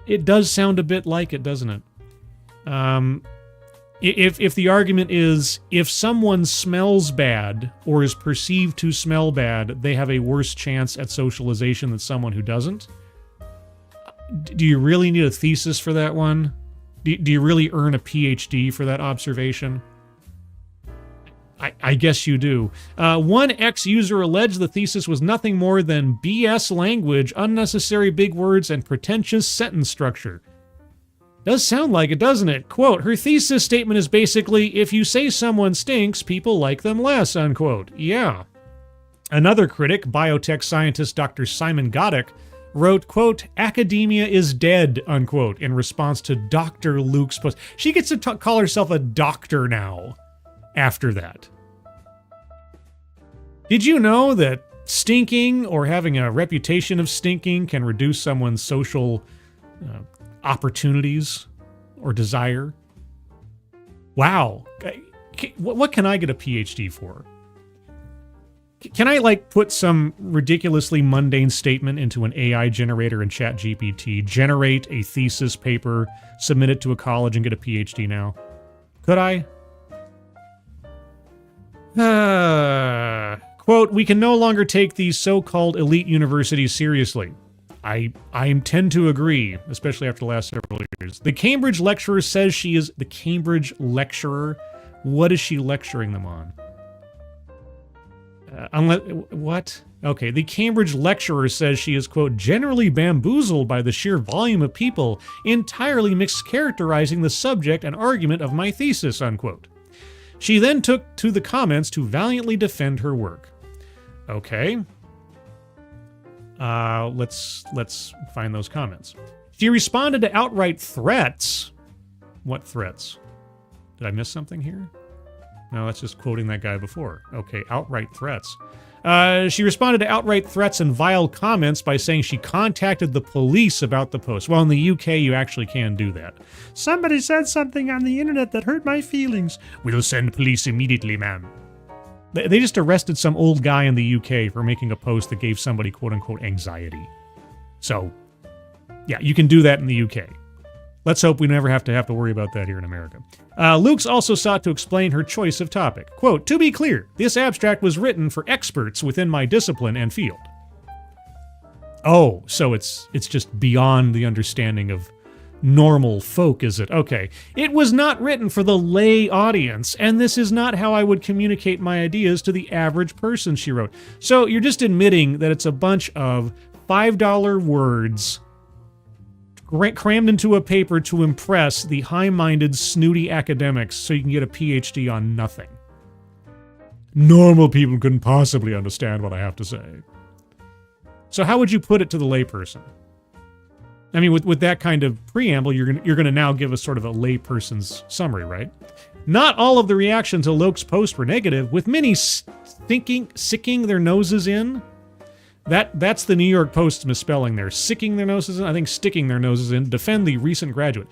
It does sound a bit like it, doesn't it? If the argument is, if someone smells bad or is perceived to smell bad, they have a worse chance at socialization than someone who doesn't. Do you really need a thesis for that one? Do you really earn a PhD for that observation? I guess you do. One ex-user alleged the thesis was nothing more than BS language, unnecessary big words, and pretentious sentence structure. Does sound like it, doesn't it? Quote, her thesis statement is basically, if you say someone stinks, people like them less, unquote. Yeah. Another critic, biotech scientist Dr. Simon Goddick, wrote, quote, academia is dead, unquote, in response to Dr. Luke's post. She gets to call herself a doctor now after that. Did you know that stinking or having a reputation of stinking can reduce someone's social opportunities or desire? Wow. What can I get a PhD for? Can I, like, put some ridiculously mundane statement into an AI generator in ChatGPT, generate a thesis paper, submit it to a college, and get a PhD now? Could I? Quote, we can no longer take these so-called elite universities seriously. I tend to agree, especially after the last several years. The Cambridge lecturer says she is... The Cambridge lecturer? What is she lecturing them on? What? Okay, the Cambridge lecturer says she is, quote, generally bamboozled by the sheer volume of people entirely mischaracterizing the subject and argument of my thesis, unquote. She then took to the comments to valiantly defend her work. Okay. Let's find those comments. She responded to outright threats. What threats? Did I miss something here? No, that's just quoting that guy before. Okay, outright threats. She responded to outright threats and vile comments by saying she contacted the police about the post. Well, in the UK, you actually can do that. Somebody said something on the internet that hurt my feelings. We'll send police immediately, ma'am. They just arrested some old guy in the UK for making a post that gave somebody quote-unquote anxiety. So, yeah, you can do that in the UK. Let's hope we never have to worry about that here in America. Lukes also sought to explain her choice of topic. Quote, to be clear, this abstract was written for experts within my discipline and field. Oh, so it's just beyond the understanding of normal folk, is it? Okay. It was not written for the lay audience, and this is not how I would communicate my ideas to the average person, she wrote. So you're just admitting that it's a bunch of $5 words crammed into a paper to impress the high-minded, snooty academics so you can get a PhD on nothing. Normal people couldn't possibly understand what I have to say. So how would you put it to the layperson? I mean, with that kind of preamble, you're gonna now give us sort of a layperson's summary, right? Not all of the reactions to Loke's post were negative, with many sicking their noses in. That's the New York Post's misspelling there. Sicking their noses in? I think sticking their noses in. Defend the recent graduate.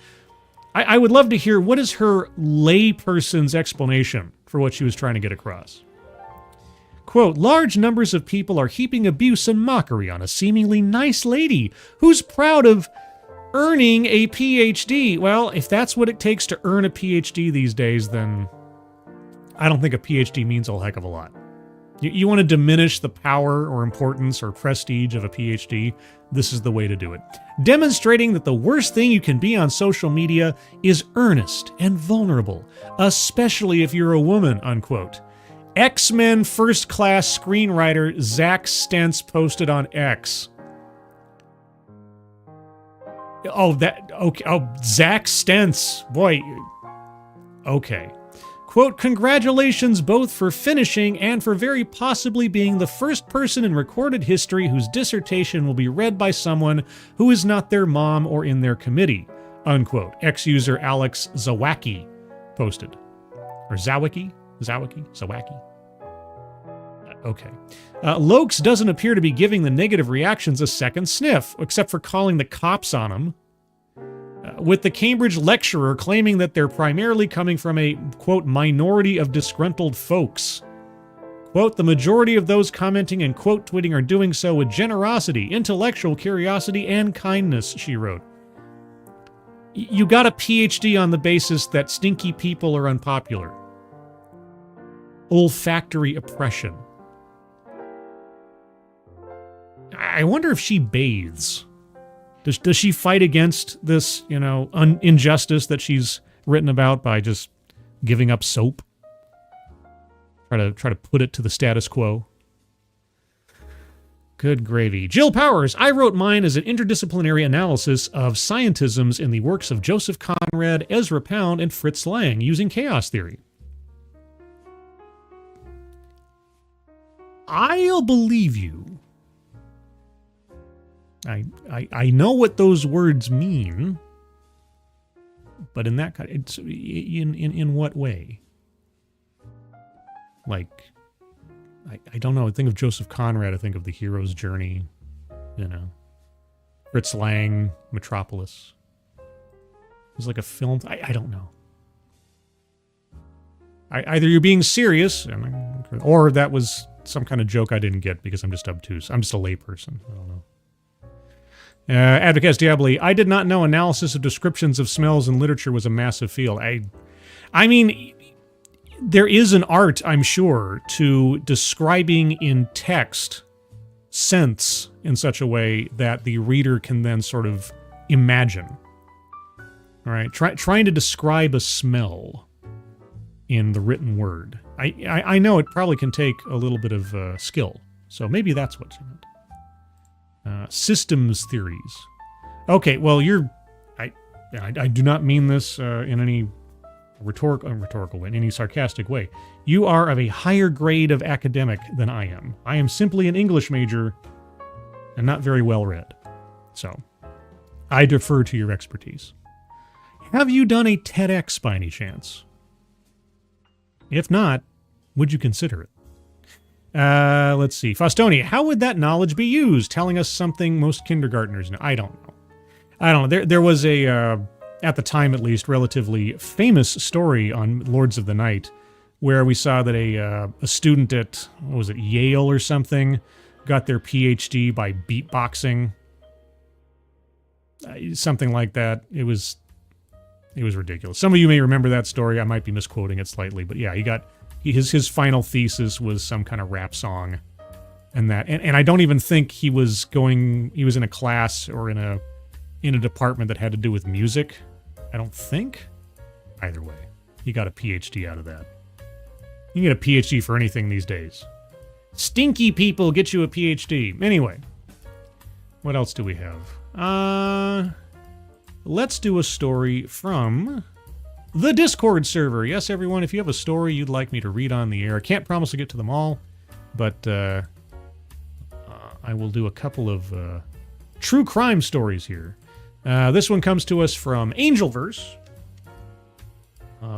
I would love to hear what is her layperson's explanation for what she was trying to get across. Quote, large numbers of people are heaping abuse and mockery on a seemingly nice lady who's proud of earning a PhD. Well, if that's what it takes to earn a PhD these days, then I don't think a PhD means a whole heck of a lot. You want to diminish the power or importance or prestige of a PhD, this is the way to do it. Demonstrating that the worst thing you can be on social media is earnest and vulnerable, especially if you're a woman, unquote. X-Men first-class screenwriter Zach Stentz posted on X. Okay. Oh, Zach Stentz. Boy. Okay. Quote, congratulations both for finishing and for very possibly being the first person in recorded history whose dissertation will be read by someone who is not their mom or in their committee, unquote. Ex-user Alex Zawacki posted. Or Zawacki? Zawacki? Okay. Lokes doesn't appear to be giving the negative reactions a second sniff, except for calling the cops on him. With the Cambridge lecturer claiming that they're primarily coming from a, quote, minority of disgruntled folks. Quote, the majority of those commenting and quote tweeting are doing so with generosity, intellectual curiosity, and kindness, she wrote. You got a PhD on the basis that stinky people are unpopular. Olfactory oppression. I wonder if she bathes. Does she fight against this, injustice that she's written about by just giving up soap? Try to put it to the status quo. Good gravy. Jill Powers, I wrote mine as an interdisciplinary analysis of scientisms in the works of Joseph Conrad, Ezra Pound, and Fritz Lang using chaos theory. I'll believe you. I know what those words mean, but in that kind, it's in what way? Like, I don't know. I think of Joseph Conrad. I think of The Hero's Journey. Fritz Lang, Metropolis. It was like a film. I don't know. Either you're being serious, or that was some kind of joke I didn't get because I'm just obtuse. I'm just a layperson. I don't know. Advocates Diabli, I did not know analysis of descriptions of smells in literature was a massive field. I mean, there is an art, I'm sure, to describing in text scents in such a way that the reader can then sort of imagine. All right, trying to describe a smell in the written word. I know it probably can take a little bit of skill, so maybe that's what you meant. Systems theories. Okay, well, I do not mean this in any rhetorical way, in any sarcastic way. You are of a higher grade of academic than I am. I am simply an English major and not very well read. So, I defer to your expertise. Have you done a TEDx by any chance? If not, would you consider it? Let's see. Faustoni, how would that knowledge be used? Telling us something most kindergartners know. I don't know. There was a, at the time at least, relatively famous story on Lords of the Night where we saw that a student at, what was it, Yale or something, got their PhD by beatboxing. Something like that. It was ridiculous. Some of you may remember that story. I might be misquoting it slightly, but yeah, his final thesis was some kind of rap song, and I don't even think he was in a class or in a department that had to do with music. I don't think. Either way, he got a PhD out of that. You can get a PhD for anything these days. Stinky people get you a PhD. Anyway, what else do we have? Let's do a story from the Discord server. Yes, everyone, if you have a story you'd like me to read on the air, I can't promise to get to them all, but I will do a couple of true crime stories here. This one comes to us from Angelverse.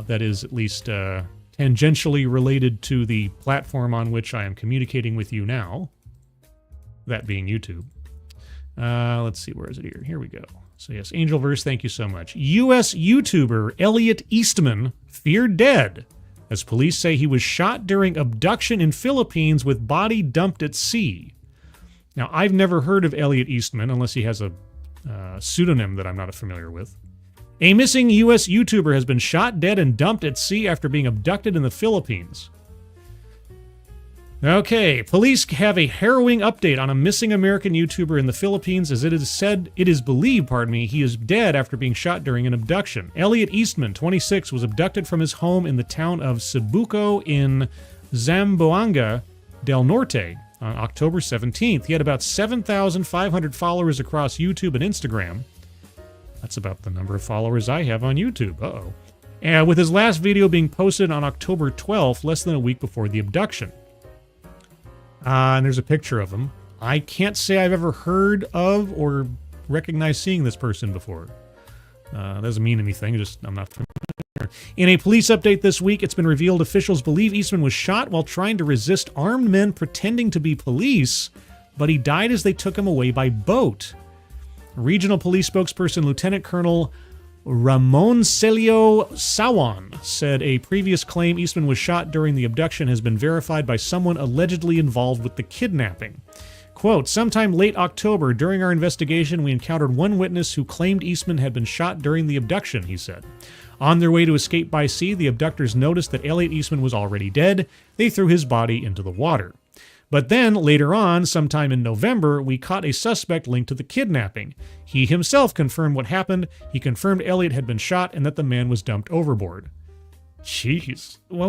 That is at least tangentially related to the platform on which I am communicating with you now. That being YouTube. Let's see, where is it here? Here we go. So yes, Angelverse, thank you so much. U.S. YouTuber Elliot Eastman feared dead as police say he was shot during abduction in Philippines with body dumped at sea. Now, I've never heard of Elliot Eastman unless he has a pseudonym that I'm not familiar with. A missing U.S. YouTuber has been shot dead and dumped at sea after being abducted in the Philippines. Okay, police have a harrowing update on a missing American YouTuber in the Philippines as it is believed, he is dead after being shot during an abduction. Elliot Eastman, 26, was abducted from his home in the town of Cebuco in Zamboanga del Norte on October 17th. He had about 7,500 followers across YouTube and Instagram. That's about the number of followers I have on YouTube. Uh-oh. With his last video being posted on October 12th, less than a week before the abduction. And there's a picture of him. I can't say I've ever heard of or recognized seeing this person before. Doesn't mean anything, just I'm not familiar. In a police update this week, it's been revealed officials believe Eastman was shot while trying to resist armed men pretending to be police, but he died as they took him away by boat. Regional police spokesperson Lieutenant Colonel Ramon Celio Sawan said a previous claim Eastman was shot during the abduction has been verified by someone allegedly involved with the kidnapping. Quote, sometime late October, during our investigation, we encountered one witness who claimed Eastman had been shot during the abduction, he said. On their way to escape by sea, the abductors noticed that Elliot Eastman was already dead. They threw his body into the water. But then, later on, sometime in November, we caught a suspect linked to the kidnapping. He himself confirmed what happened. He confirmed Elliot had been shot and that the man was dumped overboard. Jeez. Why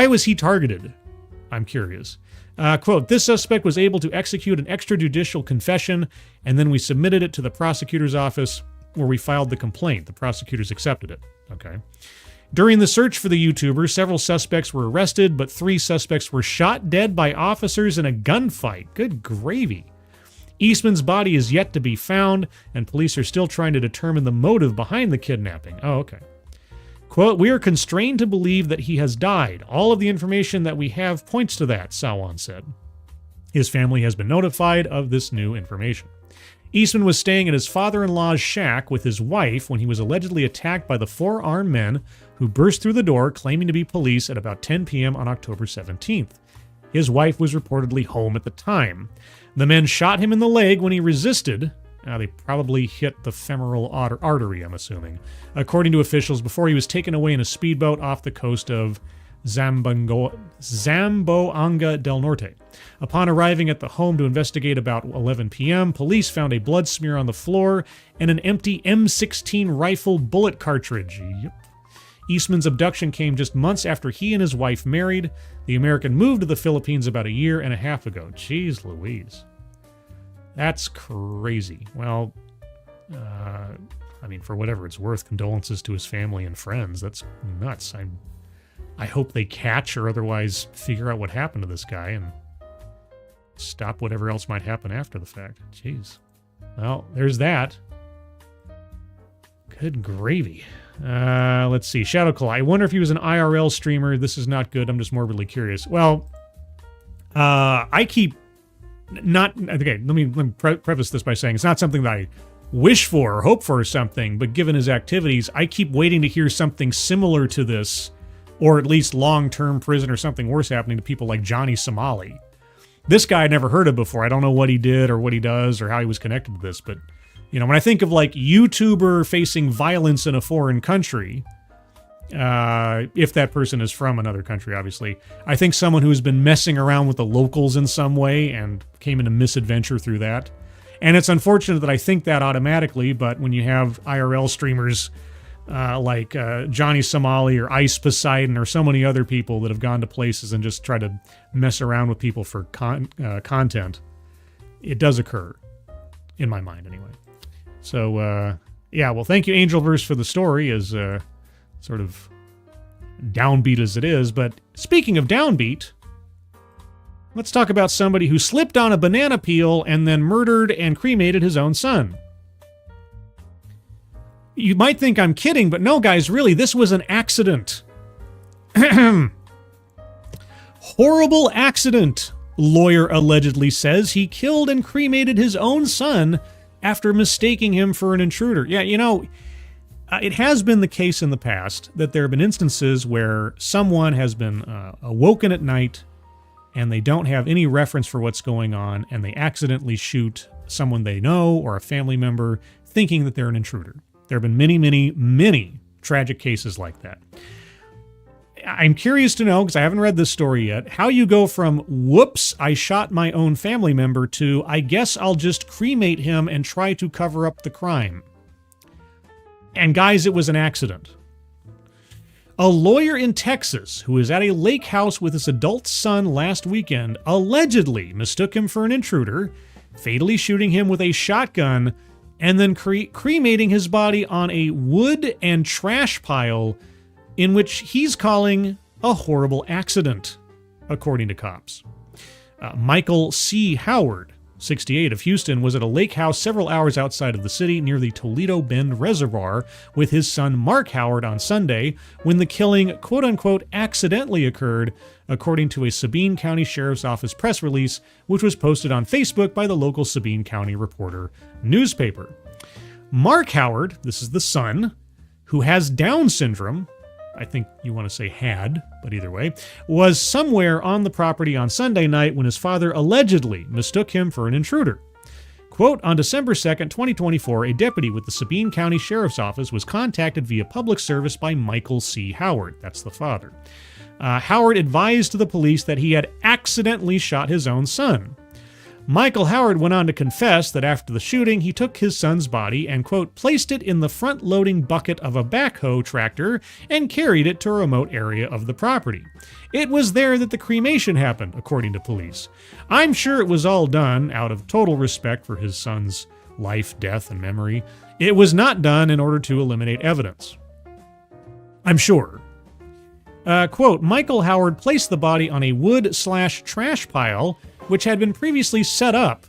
was he targeted? I'm curious. Quote, this suspect was able to execute an extrajudicial confession, and then we submitted it to the prosecutor's office where we filed the complaint. The prosecutors accepted it. Okay. During the search for the YouTuber, several suspects were arrested, but 3 suspects were shot dead by officers in a gunfight. Good gravy. Eastman's body is yet to be found, and police are still trying to determine the motive behind the kidnapping. Oh, okay. Quote, we are constrained to believe that he has died. All of the information that we have points to that, Sawan said. His family has been notified of this new information. Eastman was staying at his father-in-law's shack with his wife when he was allegedly attacked by the 4 armed men who burst through the door claiming to be police at about 10 p.m. on October 17th. His wife was reportedly home at the time. The men shot him in the leg when he resisted. They probably hit the femoral artery, I'm assuming, according to officials, before he was taken away in a speedboat off the coast of Zamboanga del Norte. Upon arriving at the home to investigate about 11 p.m., police found a blood smear on the floor and an empty M16 rifle bullet cartridge. Yep. Eastman's abduction came just months after he and his wife married. The American moved to the Philippines about a year and a half ago. Jeez Louise. That's crazy. Well, I mean, for whatever it's worth, condolences to his family and friends. That's nuts. I hope they catch or otherwise figure out what happened to this guy and stop whatever else might happen after the fact. Jeez. Well, there's that. Good gravy. Let's see. Shadow Claw. I wonder if he was an IRL streamer. This is not good. I'm just morbidly curious. Well, I keep not... Okay, let me preface this by saying it's not something that I wish for or hope for or something, but given his activities, I keep waiting to hear something similar to this, or at least long-term prison or something worse happening to people like Johnny Somali. This guy I never heard of before. I don't know what he did or what he does or how he was connected to this, but, you know, when I think of, like, YouTuber facing violence in a foreign country, if that person is from another country, obviously, I think someone who's been messing around with the locals in some way and came into misadventure through that. And it's unfortunate that I think that automatically, but when you have IRL streamers like Johnny Somali or Ice Poseidon or so many other people that have gone to places and just try to mess around with people for content, it does occur, in my mind anyway. So, yeah, well, thank you, Angelverse, for the story, as sort of downbeat as it is. But speaking of downbeat, let's talk about somebody who slipped on a banana peel and then murdered and cremated his own son. You might think I'm kidding, but no, guys, really, this was an accident. Horrible accident, lawyer allegedly says. He killed and cremated his own son after mistaking him for an intruder. Yeah, you know, it has been the case in the past that there have been instances where someone has been awoken at night and they don't have any reference for what's going on, and they accidentally shoot someone they know or a family member thinking that they're an intruder. There have been many, many, many tragic cases like that. I'm curious to know, because I haven't read this story yet, how you go from, whoops, I shot my own family member, to, I guess I'll just cremate him and try to cover up the crime. And guys, it was an accident. A lawyer in Texas who was at a lake house with his adult son last weekend allegedly mistook him for an intruder, fatally shooting him with a shotgun, and then cremating his body on a wood and trash pile in which he's calling a horrible accident, according to cops. Michael C. Howard, 68, of Houston, was at a lake house several hours outside of the city near the Toledo Bend Reservoir with his son Mark Howard on Sunday when the killing, quote-unquote, accidentally occurred, according to a Sabine County Sheriff's Office press release, which was posted on Facebook by the local Sabine County Reporter newspaper. Mark Howard, this is the son, who has Down syndrome, I think you want to say had, but either way, was somewhere on the property on Sunday night when his father allegedly mistook him for an intruder. Quote, on December 2nd, 2024, a deputy with the Sabine County Sheriff's Office was contacted via public service by Michael C. Howard. That's the father. Howard advised to the police that he had accidentally shot his own son. Michael Howard went on to confess that after the shooting, he took his son's body and, quote, placed it in the front-loading bucket of a backhoe tractor and carried it to a remote area of the property. It was there that the cremation happened, according to police. I'm sure it was all done out of total respect for his son's life, death, and memory. It was not done in order to eliminate evidence. I'm sure. Quote, Michael Howard placed the body on a wood/trash pile which had been previously set up,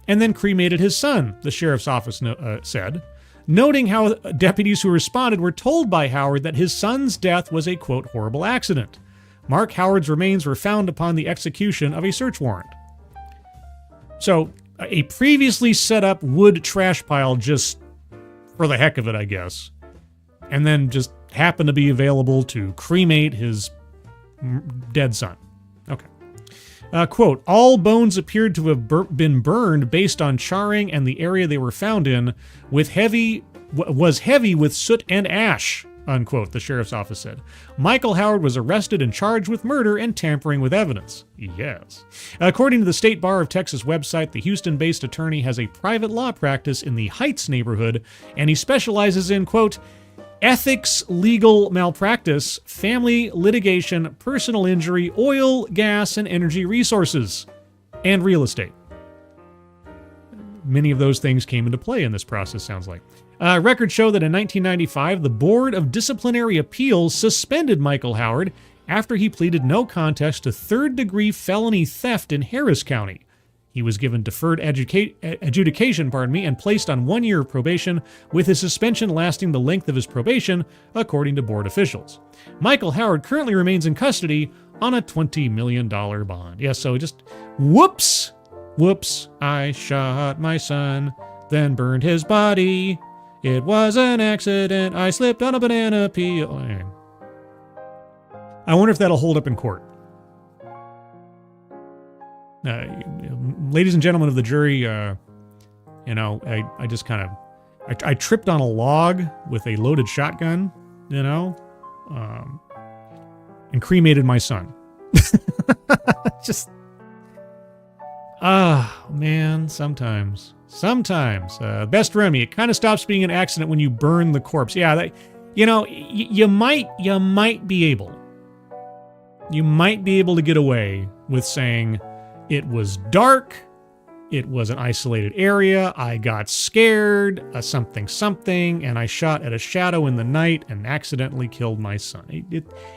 and then cremated his son, the sheriff's office said, noting how deputies who responded were told by Howard that his son's death was a, quote, horrible accident. Mark Howard's remains were found upon the execution of a search warrant. So, a previously set up wood trash pile just for the heck of it, I guess, and then just happened to be available to cremate his dead son. Okay. Quote, all bones appeared to have been burned based on charring, and the area they were found in was heavy with soot and ash, unquote, the sheriff's office said. Michael Howard was arrested and charged with murder and tampering with evidence. Yes. According to the State Bar of Texas website, the Houston-based attorney has a private law practice in the Heights neighborhood, and he specializes in, quote, ethics, legal malpractice, family litigation, personal injury, oil, gas, and energy resources, and real estate. Many of those things came into play in this process, sounds like. Records show that in 1995, the Board of Disciplinary Appeals suspended Michael Howard after he pleaded no contest to third-degree felony theft in Harris County. He was given deferred adjudication, and placed on 1 year of probation, with his suspension lasting the length of his probation, according to board officials. Michael Howard currently remains in custody on a $20 million bond. Yes, so just, whoops, I shot my son, then burned his body. It was an accident. I slipped on a banana peel. I wonder if that'll hold up in court. Ladies and gentlemen of the jury, I just kind of, I tripped on a log with a loaded shotgun, and cremated my son. Just, man, sometimes, best Remy, it kind of stops being an accident when you burn the corpse. Yeah, you might be able to get away with saying, it was dark, it was an isolated area, I got scared, something, and I shot at a shadow in the night and accidentally killed my son.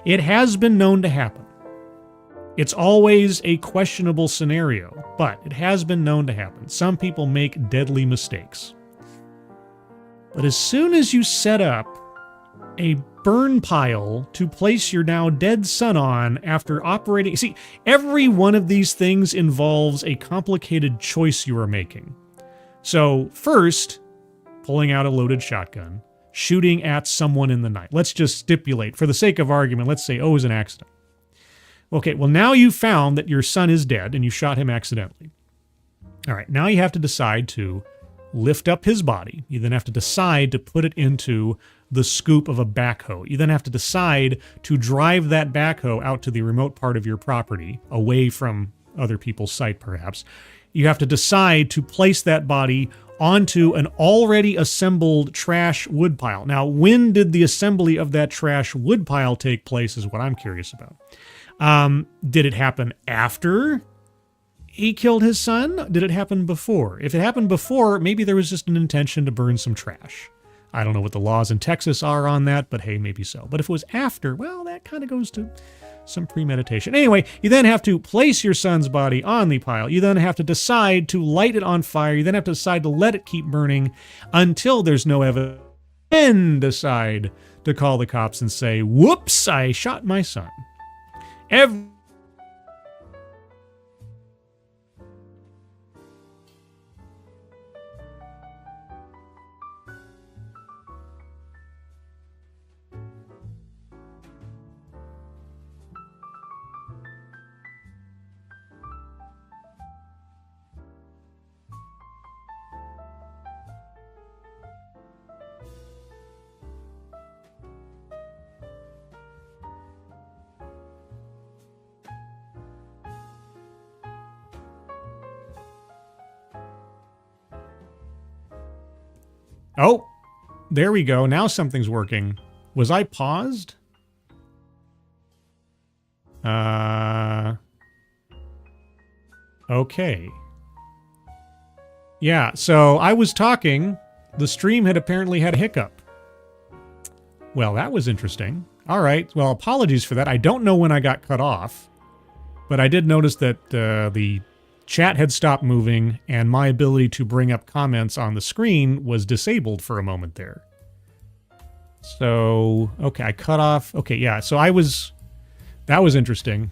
It has been known to happen. It's always a questionable scenario, but it has been known to happen. Some people make deadly mistakes. But as soon as you set up a burn pile to place your now dead son on after operating... See, every one of these things involves a complicated choice you are making. So, first, pulling out a loaded shotgun, shooting at someone in the night. Let's just stipulate, for the sake of argument, let's say, it was an accident. Okay, well, now you found that your son is dead and you shot him accidentally. All right, now you have to decide to lift up his body. You then have to decide to put it into the scoop of a backhoe. You then have to decide to drive that backhoe out to the remote part of your property, away from other people's sight perhaps. You have to decide to place that body onto an already assembled trash woodpile. Now, when did the assembly of that trash woodpile take place is what I'm curious about. Did it happen after he killed his son? Did it happen before? If it happened before, maybe there was just an intention to burn some trash. I don't know what the laws in Texas are on that, but hey, maybe so. But if it was after, well, that kind of goes to some premeditation. Anyway, you then have to place your son's body on the pile. You then have to decide to light it on fire. You then have to decide to let it keep burning until there's no evidence. Then decide to call the cops and say, whoops, I shot my son. Oh, there we go. Now something's working. Was I paused? Okay. Yeah, so I was talking. The stream had apparently had a hiccup. Well, that was interesting. All right. Well, apologies for that. I don't know when I got cut off, but I did notice that the chat had stopped moving, and my ability to bring up comments on the screen was disabled for a moment there. So, okay, I cut off. Okay, yeah, so that was interesting.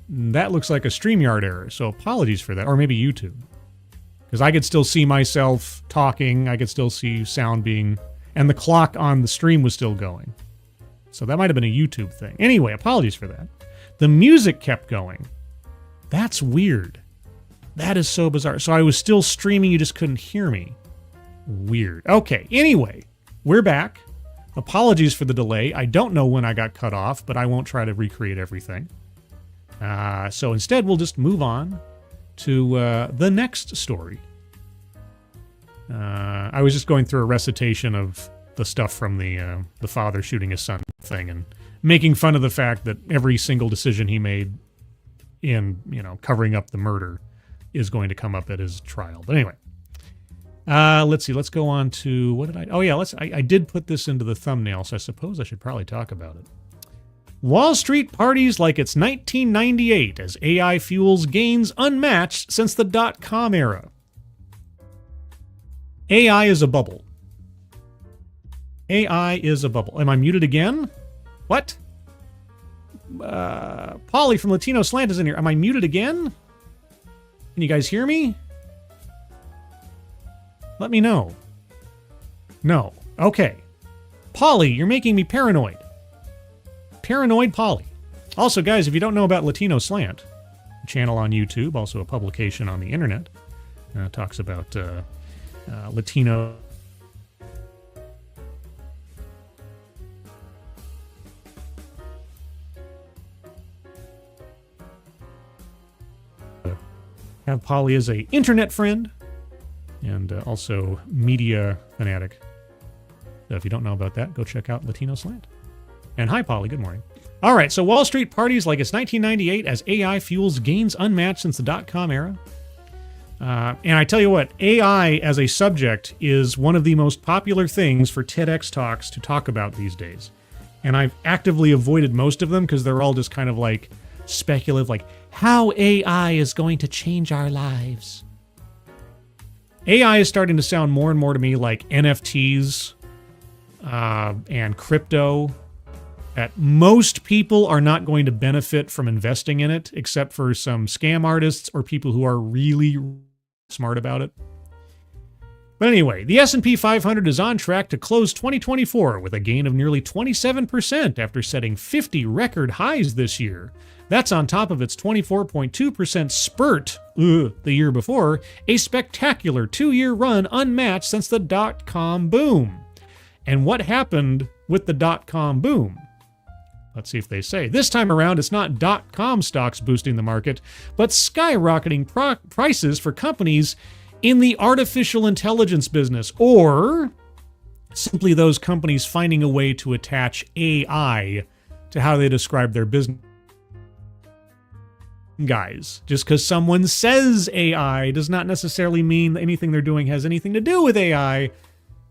That looks like a StreamYard error, so apologies for that. Or maybe YouTube. Because I could still see myself talking, I could still see sound being... And the clock on the stream was still going. So that might have been a YouTube thing. Anyway, apologies for that. The music kept going. That's weird. That is so bizarre. So I was still streaming, you just couldn't hear me. Weird. Okay, anyway, we're back. Apologies for the delay. I don't know when I got cut off, but I won't try to recreate everything. So instead, we'll just move on to the next story. I was just going through a recitation of the stuff from the father shooting his son thing and making fun of the fact that every single decision he made in, covering up the murder is going to come up at his trial. But anyway, let's see. Let's go on to, what did I... Oh, yeah, I did put this into the thumbnail, so I suppose I should probably talk about it. Wall Street parties like it's 1998 as AI fuels gains unmatched since the dot-com era. AI is a bubble. AI is a bubble. Am I muted again? What? Polly from Latino Slant is in here. Am I muted again? Can you guys hear me? Let me know. No. Okay. Polly, you're making me paranoid. Paranoid Polly. Also, guys, if you don't know about Latino Slant, a channel on YouTube, also a publication on the internet, talks about Latino... Have Polly as a internet friend and also media fanatic. So if you don't know about that, go check out Latino Slant. And hi, Polly. Good morning. All right, so Wall Street parties like it's 1998 as AI fuels gains unmatched since the dot-com era. And I tell you what, AI as a subject is one of the most popular things for TEDx talks to talk about these days. And I've actively avoided most of them because they're all just kind of like speculative, like how AI is going to change our lives. AI is starting to sound more and more to me like NFTs and crypto. That most people are not going to benefit from investing in it, except for some scam artists or people who are really smart about it. But anyway, the S&P 500 is on track to close 2024 with a gain of nearly 27% after setting 50 record highs this year. That's on top of its 24.2% spurt the year before, a spectacular 2-year run unmatched since the dot-com boom. And what happened with the dot-com boom? Let's see if they say. This time around, it's not dot-com stocks boosting the market, but skyrocketing prices for companies in the artificial intelligence business, or simply those companies finding a way to attach AI to how they describe their business. Guys, just because someone says AI does not necessarily mean that anything they're doing has anything to do with AI,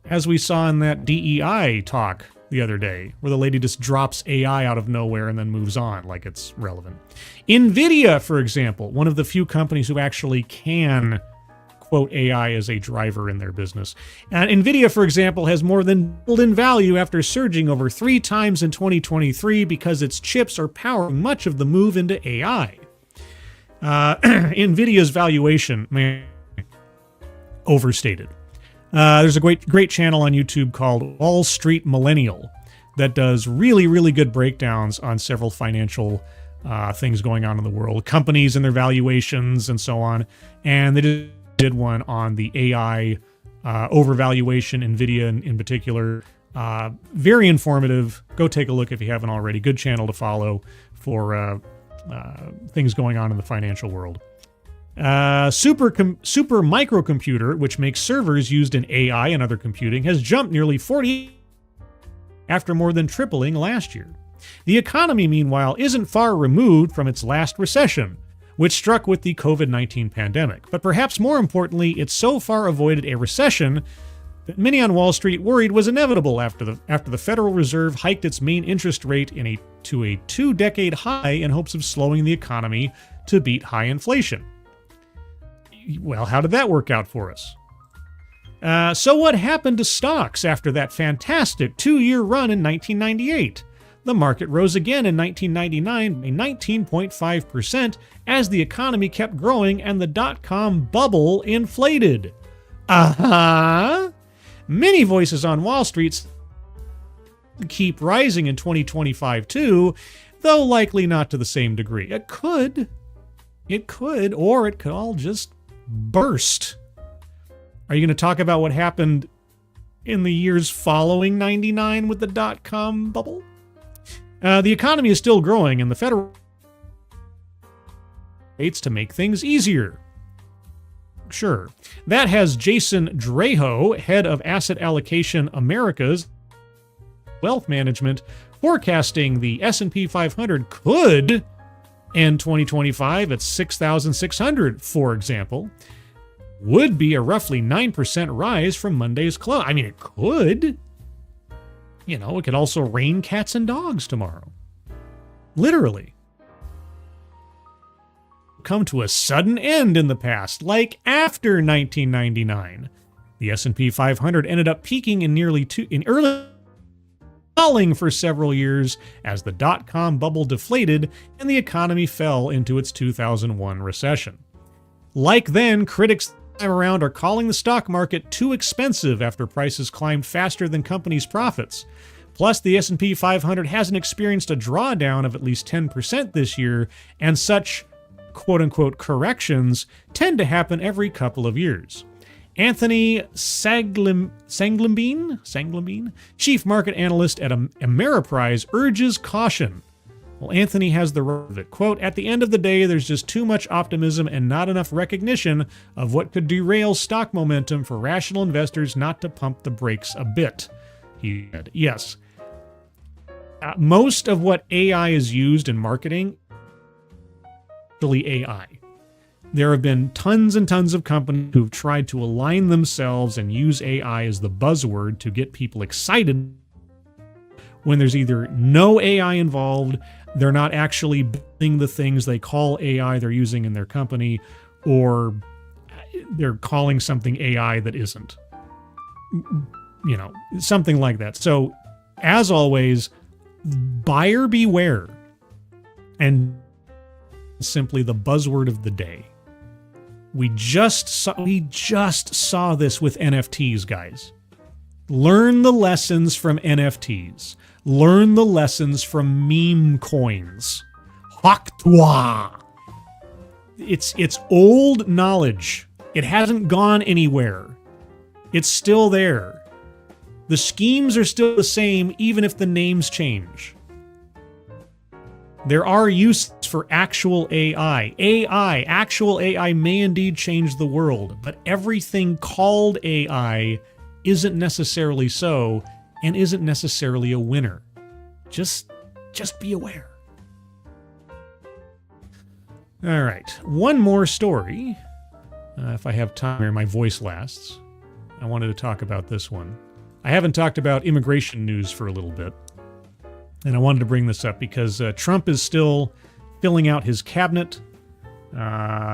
as we saw in that DEI talk the other day, where the lady just drops AI out of nowhere and then moves on like it's relevant. NVIDIA, for example, one of the few companies who actually can quote AI as a driver in their business. And NVIDIA, for example, has more than doubled in value after surging over 3 times in 2023 because its chips are powering much of the move into AI. NVIDIA's valuation, man, overstated. There's a great channel on YouTube called Wall Street Millennial that does really, really good breakdowns on several financial things going on in the world, companies and their valuations and so on. And they did one on the AI overvaluation, NVIDIA in particular. Very informative. Go take a look if you haven't already. Good channel to follow for things going on in the financial world. Super microcomputer, which makes servers used in AI and other computing, has jumped nearly 40 after more than tripling last year. The economy, meanwhile, isn't far removed from its last recession, which struck with the COVID-19 pandemic. But perhaps more importantly, it so far avoided a recession that many on Wall Street worried was inevitable after the Federal Reserve hiked its main interest rate to a 2-decade high in hopes of slowing the economy to beat high inflation. Well, how did that work out for us? So what happened to stocks after that fantastic 2-year run in 1998? The market rose again in 1999 by 19.5% as the economy kept growing and the dot-com bubble inflated. Many voices on Wall Street keep rising in 2025 too, though likely not to the same degree. It could, or it could all just burst. Are you going to talk about what happened in the years following 99 with the dot-com bubble? The economy is still growing, and the federal states to make things easier. Sure. That has Jason Draho, head of Asset Allocation Americas Wealth Management, forecasting the S&P 500 could end 2025 at 6,600, for example. Would be a roughly 9% rise from Monday's close. I mean, it could. You know, it could also rain cats and dogs tomorrow. Literally. Come to a sudden end in the past, like after 1999. The S&P 500 ended up peaking in early falling for several years as the dot-com bubble deflated and the economy fell into its 2001 recession. Like then, critics this time around are calling the stock market too expensive after prices climbed faster than companies' profits. Plus, the S&P 500 hasn't experienced a drawdown of at least 10% this year, and such quote-unquote corrections tend to happen every couple of years. Anthony Sanglambine, chief market analyst at Ameriprise, urges caution. Well, Anthony has the right of it. Quote, at the end of the day, there's just too much optimism and not enough recognition of what could derail stock momentum for rational investors not to pump the brakes a bit. He said, yes. Most of what AI is used in marketing AI. There have been tons and tons of companies who've tried to align themselves and use AI as the buzzword to get people excited when there's either no AI involved, they're not actually building the things they call AI they're using in their company, or they're calling something AI that isn't. You know, something like that. So, as always, buyer beware. And simply the buzzword of the day. We just saw this with NFTs, guys. Learn the lessons from NFTs. Learn the lessons from meme coins. Hak toi. It's old knowledge. It hasn't gone anywhere. It's still there. The schemes are still the same, even if the names change. There are uses for actual AI. Actual AI may indeed change the world, but everything called AI isn't necessarily so, and isn't necessarily a winner. Just be aware. All right, one more story. If I have time or my voice lasts, I wanted to talk about this one. I haven't talked about immigration news for a little bit. And I wanted to bring this up because Trump is still filling out his cabinet.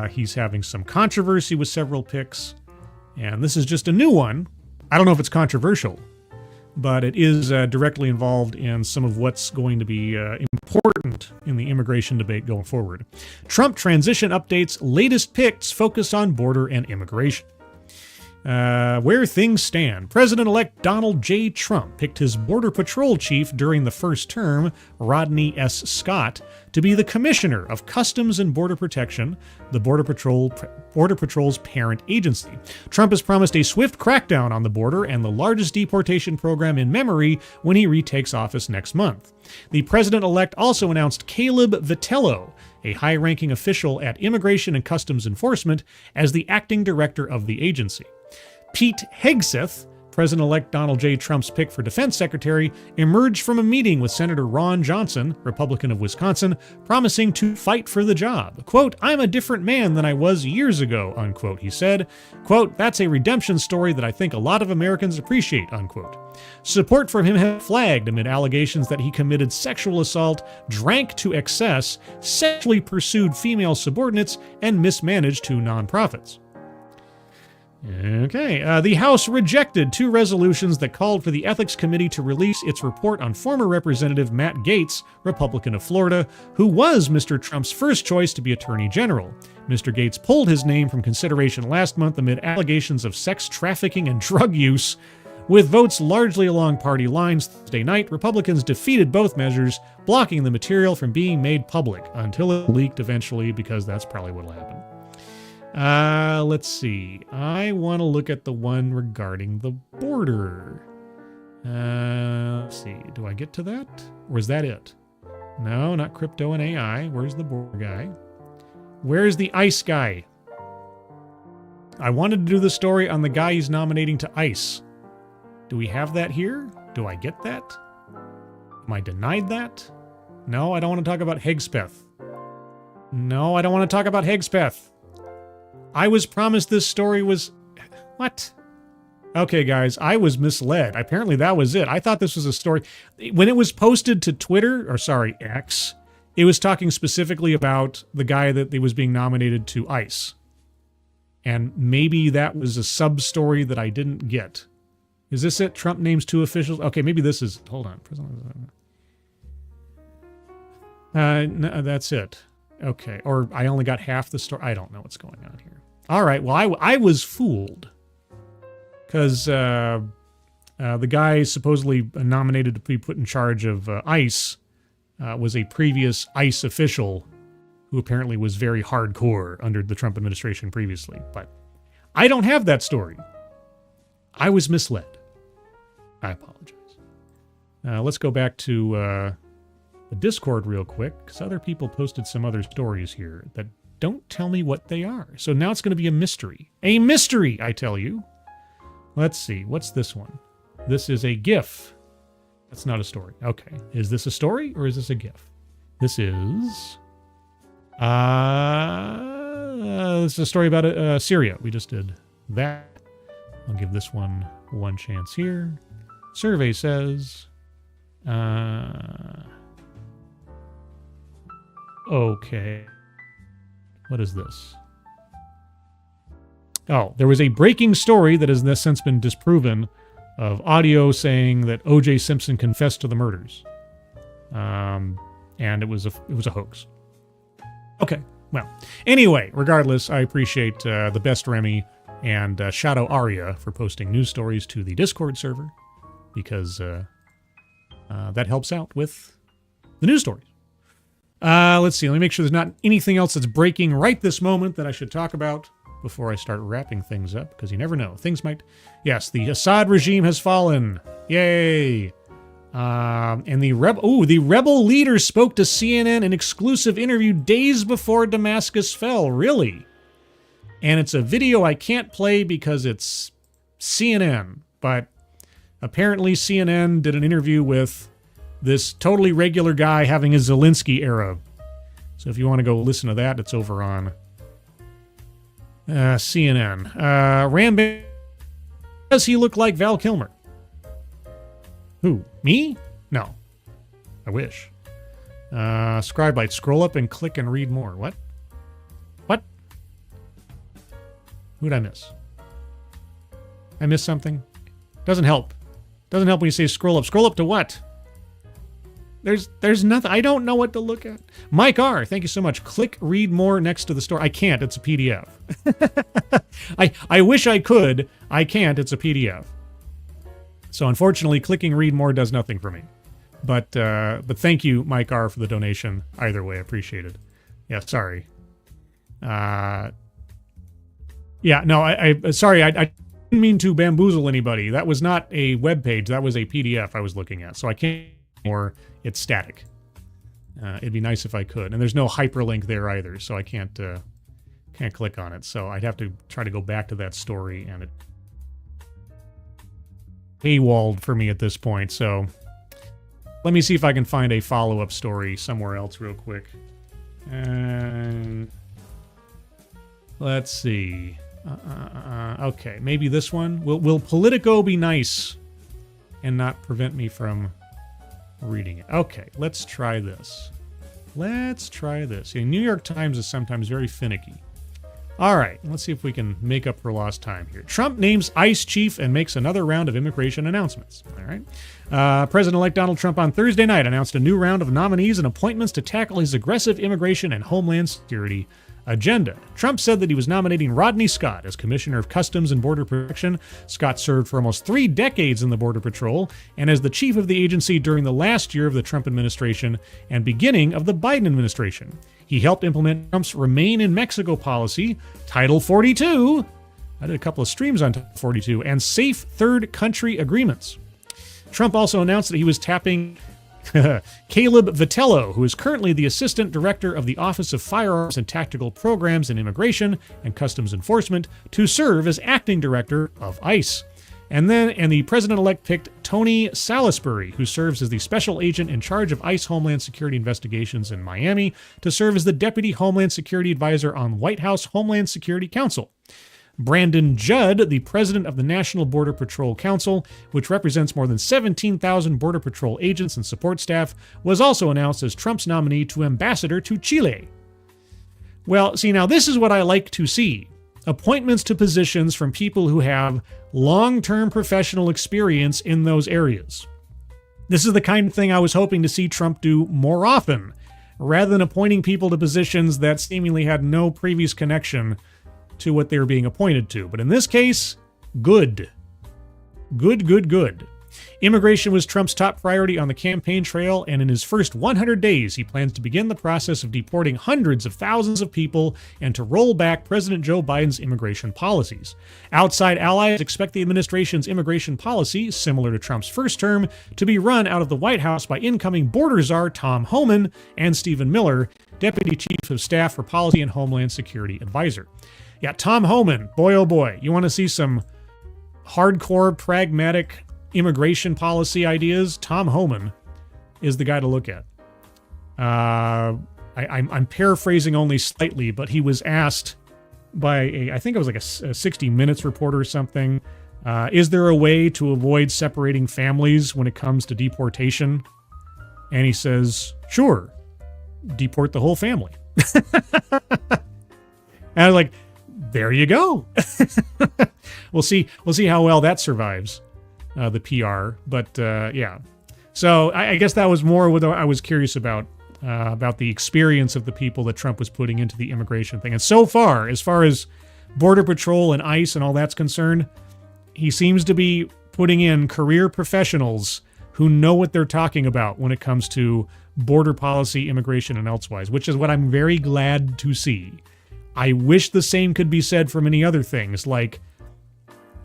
He's having some controversy with several picks. And this is just a new one. I don't know if it's controversial, but it is directly involved in some of what's going to be important in the immigration debate going forward. Trump transition updates, latest picks focus on border and immigration. Where things stand, President-elect Donald J. Trump picked his Border Patrol chief during the first term, Rodney S. Scott, to be the Commissioner of Customs and Border Protection, the Border Patrol's parent agency. Trump has promised a swift crackdown on the border and the largest deportation program in memory when he retakes office next month. The president-elect also announced Caleb Vitello, a high-ranking official at Immigration and Customs Enforcement, as the acting director of the agency. Pete Hegseth, President-elect Donald J. Trump's pick for defense secretary, emerged from a meeting with Senator Ron Johnson, Republican of Wisconsin, promising to fight for the job. Quote, I'm a different man than I was years ago, unquote, he said. Quote, that's a redemption story that I think a lot of Americans appreciate, unquote. Support for him has flagged amid allegations that he committed sexual assault, drank to excess, sexually pursued female subordinates, and mismanaged two nonprofits. Okay, the House rejected two resolutions that called for the Ethics Committee to release its report on former Representative Matt Gaetz, Republican of Florida, who was Mr. Trump's first choice to be Attorney General. Mr. Gaetz pulled his name from consideration last month amid allegations of sex trafficking and drug use, With votes largely along party lines Thursday night, Republicans defeated both measures, blocking the material from being made public until it leaked eventually, because that's probably what'll happen. Let's see. I want to look at the one regarding the border. Let's see. Do I get to that? Or is that it? No, not crypto and AI. Where's the border guy? Where's the ICE guy? I wanted to do the story on the guy he's nominating to ICE. Do we have that here? Do I get that? Am I denied that? No, I don't want to talk about Hegspeth. No, I don't want to talk about Hegspeth. I was promised this story was... What? Okay, guys, I was misled. Apparently that was it. I thought this was a story. When it was posted to Twitter, or sorry, X, it was talking specifically about the guy that was being nominated to ICE. And maybe that was a sub-story that I didn't get. Is this it? Trump names 2 officials? Okay, maybe this is... Hold on. No, that's it. Okay, or I only got half the story. I don't know what's going on here. All right, well, I was fooled. Because the guy supposedly nominated to be put in charge of ICE was a previous ICE official who apparently was very hardcore under the Trump administration previously. But I don't have that story. I was misled. I apologize. Let's go back to the Discord real quick, because other people posted some other stories here that don't tell me what they are. So now it's going to be a mystery. A mystery, I tell you. Let's see. What's this one? This is a GIF. That's not a story. Okay. Is this a story or is this a GIF? This is... this is a story about Syria. We just did that. I'll give this one chance here. Survey says... okay. What is this? Oh, there was a breaking story that has since been disproven of audio saying that O.J. Simpson confessed to the murders. And it was a hoax. Okay, well. Anyway, regardless, I appreciate the best Remy and Shadow Aria for posting news stories to the Discord server, because that helps out with the news stories. Let's see. Let me make sure there's not anything else that's breaking right this moment that I should talk about before I start wrapping things up, because you never know. Things might... Yes, the Assad regime has fallen. Yay! And the rebel leader spoke to CNN in exclusive interview days before Damascus fell. Really? And it's a video I can't play because it's CNN. But apparently CNN did an interview with this totally regular guy having a Zelensky era. So if you want to go listen to that, it's over on CNN. Rambam, does he look like Val Kilmer? Who? Me? No. I wish. Scribe light. Scroll up and click and read more. What? What? Who'd I miss? I missed something? Doesn't help. Doesn't help when you say scroll up. Scroll up to what? There's nothing. I don't know what to look at. Mike R, thank you so much. Click read more next to the story. I can't. It's a PDF. I wish I could. I can't. It's a PDF. So unfortunately, clicking read more does nothing for me. But thank you, Mike R, for the donation. Either way, appreciated. Yeah, sorry. Yeah, no, I sorry. I didn't mean to bamboozle anybody. That was not a web page. That was a PDF I was looking at. So I can't more. It's static. It'd be nice if I could. And there's no hyperlink there either, so I can't click on it. So I'd have to try to go back to that story, and it paywalled for me at this point. So let me see if I can find a follow-up story somewhere else real quick. And let's see. Okay, maybe this one. Will Politico be nice and not prevent me from reading it? Okay, let's try this. Let's try this. The New York Times is sometimes very finicky. All right, let's see if we can make up for lost time here. Trump names ICE chief and makes another round of immigration announcements. All right. President-elect Donald Trump on Thursday night announced a new round of nominees and appointments to tackle his aggressive immigration and homeland security agenda. Trump said that he was nominating Rodney Scott as Commissioner of Customs and Border Protection. Scott served for almost 3 decades in the Border Patrol and as the chief of the agency during the last year of the Trump administration and beginning of the Biden administration. He helped implement Trump's Remain in Mexico policy, Title 42. I did a couple of streams on Title 42, and safe third country agreements. Trump also announced that he was tapping Caleb Vitello, who is currently the Assistant Director of the Office of Firearms and Tactical Programs in Immigration and Customs Enforcement, to serve as Acting Director of ICE. And the President-elect picked Tony Salisbury, who serves as the Special Agent in charge of ICE Homeland Security investigations in Miami, to serve as the Deputy Homeland Security Advisor on White House Homeland Security Council. Brandon Judd, the president of the National Border Patrol Council, which represents more than 17,000 Border Patrol agents and support staff, was also announced as Trump's nominee to ambassador to Chile. Well, see, now this is what I like to see. Appointments to positions from people who have long-term professional experience in those areas. This is the kind of thing I was hoping to see Trump do more often, rather than appointing people to positions that seemingly had no previous connection to what they were being appointed to. But in this case, good. Good. Immigration was Trump's top priority on the campaign trail, and in his first 100 days, he plans to begin the process of deporting hundreds of thousands of people and to roll back President Joe Biden's immigration policies. Outside allies expect the administration's immigration policy, similar to Trump's first term, to be run out of the White House by incoming border czar Tom Homan and Stephen Miller, Deputy Chief of Staff for Policy and Homeland Security Advisor. Yeah, Tom Homan, boy oh boy, you want to see some hardcore, pragmatic immigration policy ideas? Tom Homan is the guy to look at. I'm paraphrasing only slightly, but he was asked by I think it was like a 60 Minutes reporter or something, is there a way to avoid separating families when it comes to deportation? And he says, sure, deport the whole family. And I was like, there you go. We'll see how well that survives the PR. But yeah, so I guess that was more what I was curious about the experience of the people that Trump was putting into the immigration thing. And so far as Border Patrol and ICE and all that's concerned, he seems to be putting in career professionals who know what they're talking about when it comes to border policy, immigration, and elsewise, which is what I'm very glad to see. I wish the same could be said for many other things, like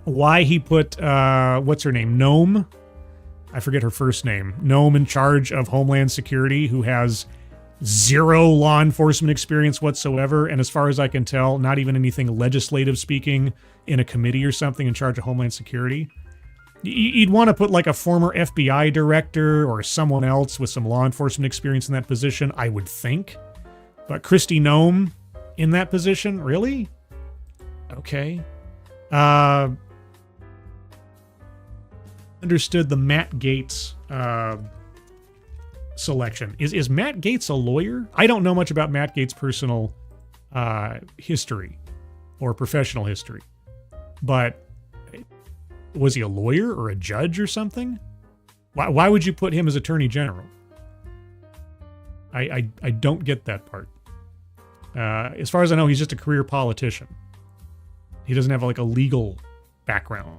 why he put, what's her name, Noam? I forget her first name. Noam in charge of Homeland Security, who has zero law enforcement experience whatsoever, and as far as I can tell, not even anything legislative speaking in a committee or something in charge of Homeland Security. You'd want to put like a former FBI director or someone else with some law enforcement experience in that position, I would think. But Kristi Noem in that position? Really? Okay. Understood the Matt Gaetz selection. Is Matt Gaetz a lawyer? I don't know much about Matt Gaetz' personal history or professional history. But was he a lawyer or a judge or something? Why would you put him as Attorney General? I don't get that part. As far as I know, he's just a career politician. He doesn't have like a legal background.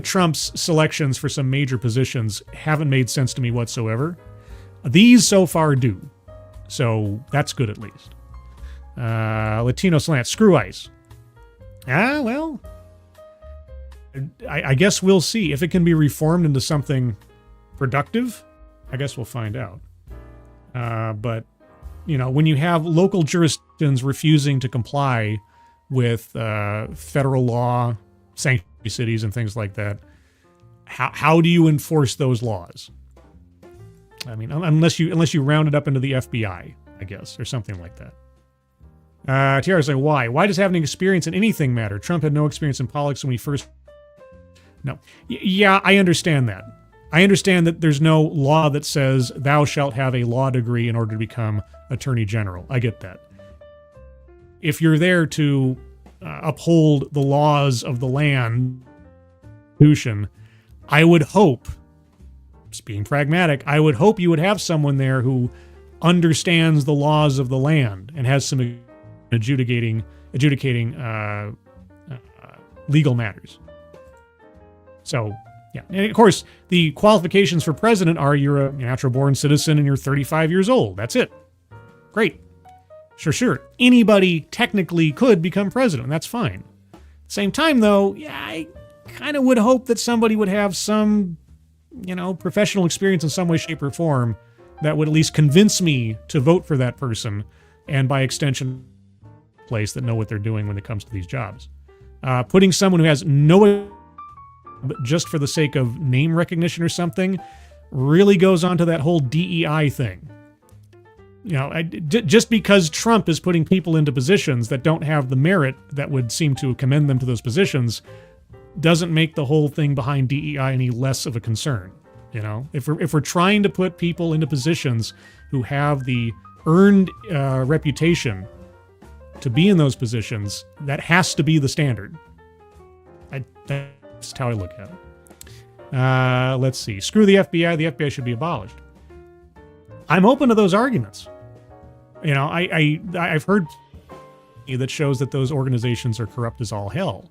Trump's selections for some major positions haven't made sense to me whatsoever. These so far do. So that's good at least. Latino slant, screw ICE. Well, I guess we'll see. If it can be reformed into something productive, I guess we'll find out. But when you have local jurisdictions refusing to comply with federal law, sanctuary cities, and things like that, how do you enforce those laws? I mean, unless you round it up into the FBI, I guess, or something like that. Tiara's like, why? Why does having experience in anything matter? Trump had no experience in politics when he first... No. Yeah, I understand that. I understand that there's no law that says thou shalt have a law degree in order to become Attorney General. I get that. If you're there to uphold the laws of the land, I would hope, just being pragmatic, I would hope you would have someone there who understands the laws of the land and has some adjudicating legal matters. So, yeah. And of course, the qualifications for president are you're a natural-born citizen and you're 35 years old. That's it. Great. Sure. Anybody technically could become president. That's fine. At the same time, though, yeah, I kind of would hope that somebody would have some, professional experience in some way, shape, or form that would at least convince me to vote for that person, and by extension, place that know what they're doing when it comes to these jobs. Putting someone who has no, just for the sake of name recognition or something, really goes on to that whole DEI thing. Just because Trump is putting people into positions that don't have the merit that would seem to commend them to those positions doesn't make the whole thing behind DEI any less of a concern. If we're trying to put people into positions who have the earned reputation to be in those positions, that has to be the standard. That's how I look at it. Let's see. Screw the FBI. The FBI should be abolished. I'm open to those arguments. I've heard that shows that those organizations are corrupt as all hell.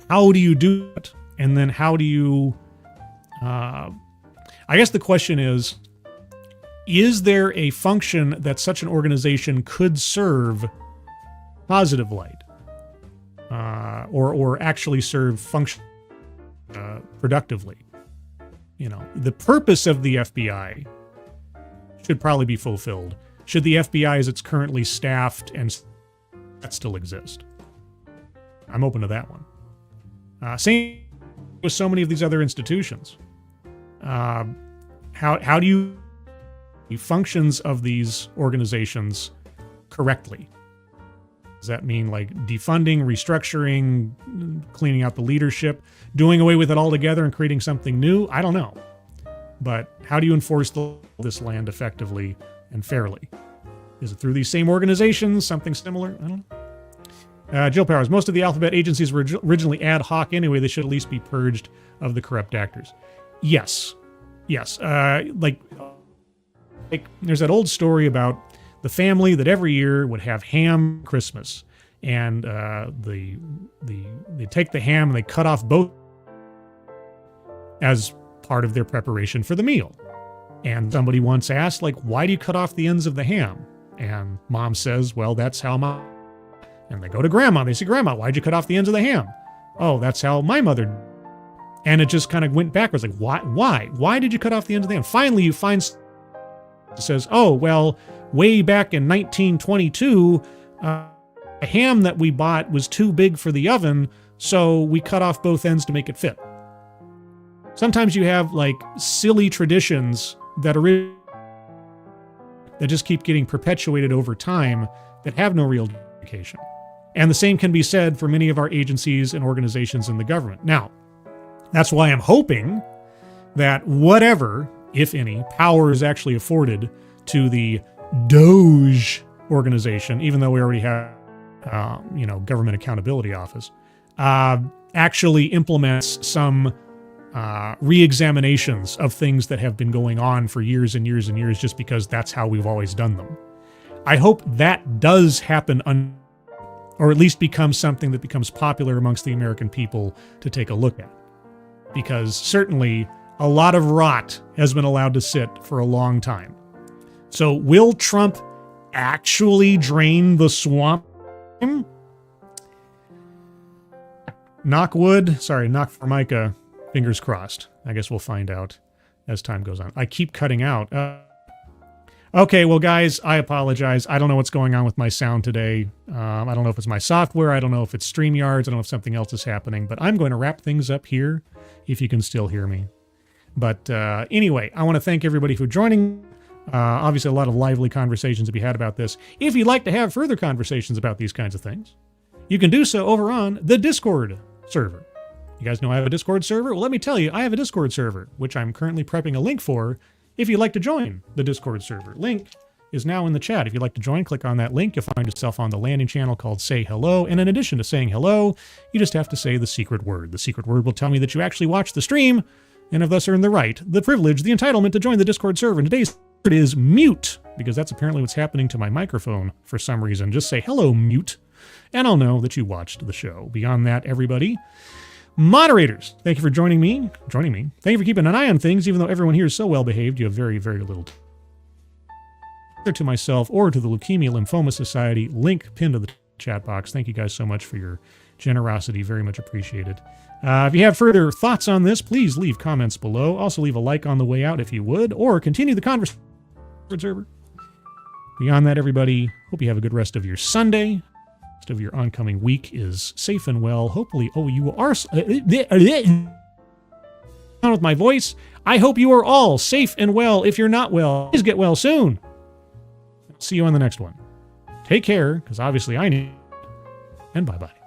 How do you do it? And then how do you... I guess the question is there a function that such an organization could serve positive light? Or actually serve function productively? The purpose of the FBI should probably be fulfilled. Should the FBI as it's currently staffed and that still exist? I'm open to that one. Same with so many of these other institutions. How do you the functions of these organizations correctly? Does that mean like defunding, restructuring, cleaning out the leadership, doing away with it altogether and creating something new? I don't know. But how do you enforce this land effectively and fairly? Is it through these same organizations, something similar? I don't know. Jill Powers, most of the alphabet agencies were originally ad hoc anyway. They should at least be purged of the corrupt actors. Yes. Like there's that old story about the family that every year would have ham Christmas, and they take the ham and they cut off both as part of their preparation for the meal. And somebody once asked, like, why do you cut off the ends of the ham? And mom says, well, that's how mom... And they go to grandma. They say, Grandma, why'd you cut off the ends of the ham? Oh, that's how my mother... And it just kind of went backwards. Like, why? Why did you cut off the ends of the ham? Finally, you find... It says, oh, well, way back in 1922, a ham that we bought was too big for the oven, so we cut off both ends to make it fit. Sometimes you have, like, silly traditions that just keep getting perpetuated over time that have no real justification. And the same can be said for many of our agencies and organizations in the government. Now, that's why I'm hoping that whatever, if any, power is actually afforded to the Doge organization, even though we already have, Government Accountability Office, actually implements some re-examinations of things that have been going on for years and years and years just because that's how we've always done them. I hope that does happen, or at least becomes something that becomes popular amongst the American people to take a look at. Because certainly a lot of rot has been allowed to sit for a long time. So will Trump actually drain the swamp? Knock Formica. Fingers crossed. I guess we'll find out as time goes on. I keep cutting out. Okay, well, guys, I apologize. I don't know what's going on with my sound today. I don't know if it's my software. I don't know if it's StreamYards. I don't know if something else is happening. But I'm going to wrap things up here if you can still hear me. But anyway, I want to thank everybody for joining. Obviously, a lot of lively conversations to be had about this. If you'd like to have further conversations about these kinds of things, you can do so over on the Discord server. You guys know I have a Discord server? Well, let me tell you, I have a Discord server, which I'm currently prepping a link for if you'd like to join the Discord server. Link is now in the chat. If you'd like to join, click on that link. You'll find yourself on the landing channel called Say Hello. And in addition to saying hello, you just have to say the secret word. The secret word will tell me that you actually watched the stream and have thus earned the right, the privilege, the entitlement to join the Discord server. In today's It is mute, because that's apparently what's happening to my microphone for some reason. Just say, hello, mute, and I'll know that you watched the show. Beyond that, everybody, moderators, thank you for joining me. Thank you for keeping an eye on things, even though everyone here is so well behaved. You have very, very little either to myself or to the Leukemia Lymphoma Society. Link pinned to the chat box. Thank you guys so much for your generosity. Very much appreciated. If you have further thoughts on this, please leave comments below. Also leave a like on the way out if you would, or continue the conversation. Server. Beyond that, everybody, hope you have a good rest of your Sunday. Rest of your oncoming week is safe and well. Hopefully, you are on with my voice. I hope you are all safe and well. If you're not well, please get well soon. See you on the next one. Take care, because obviously I need, and bye-bye.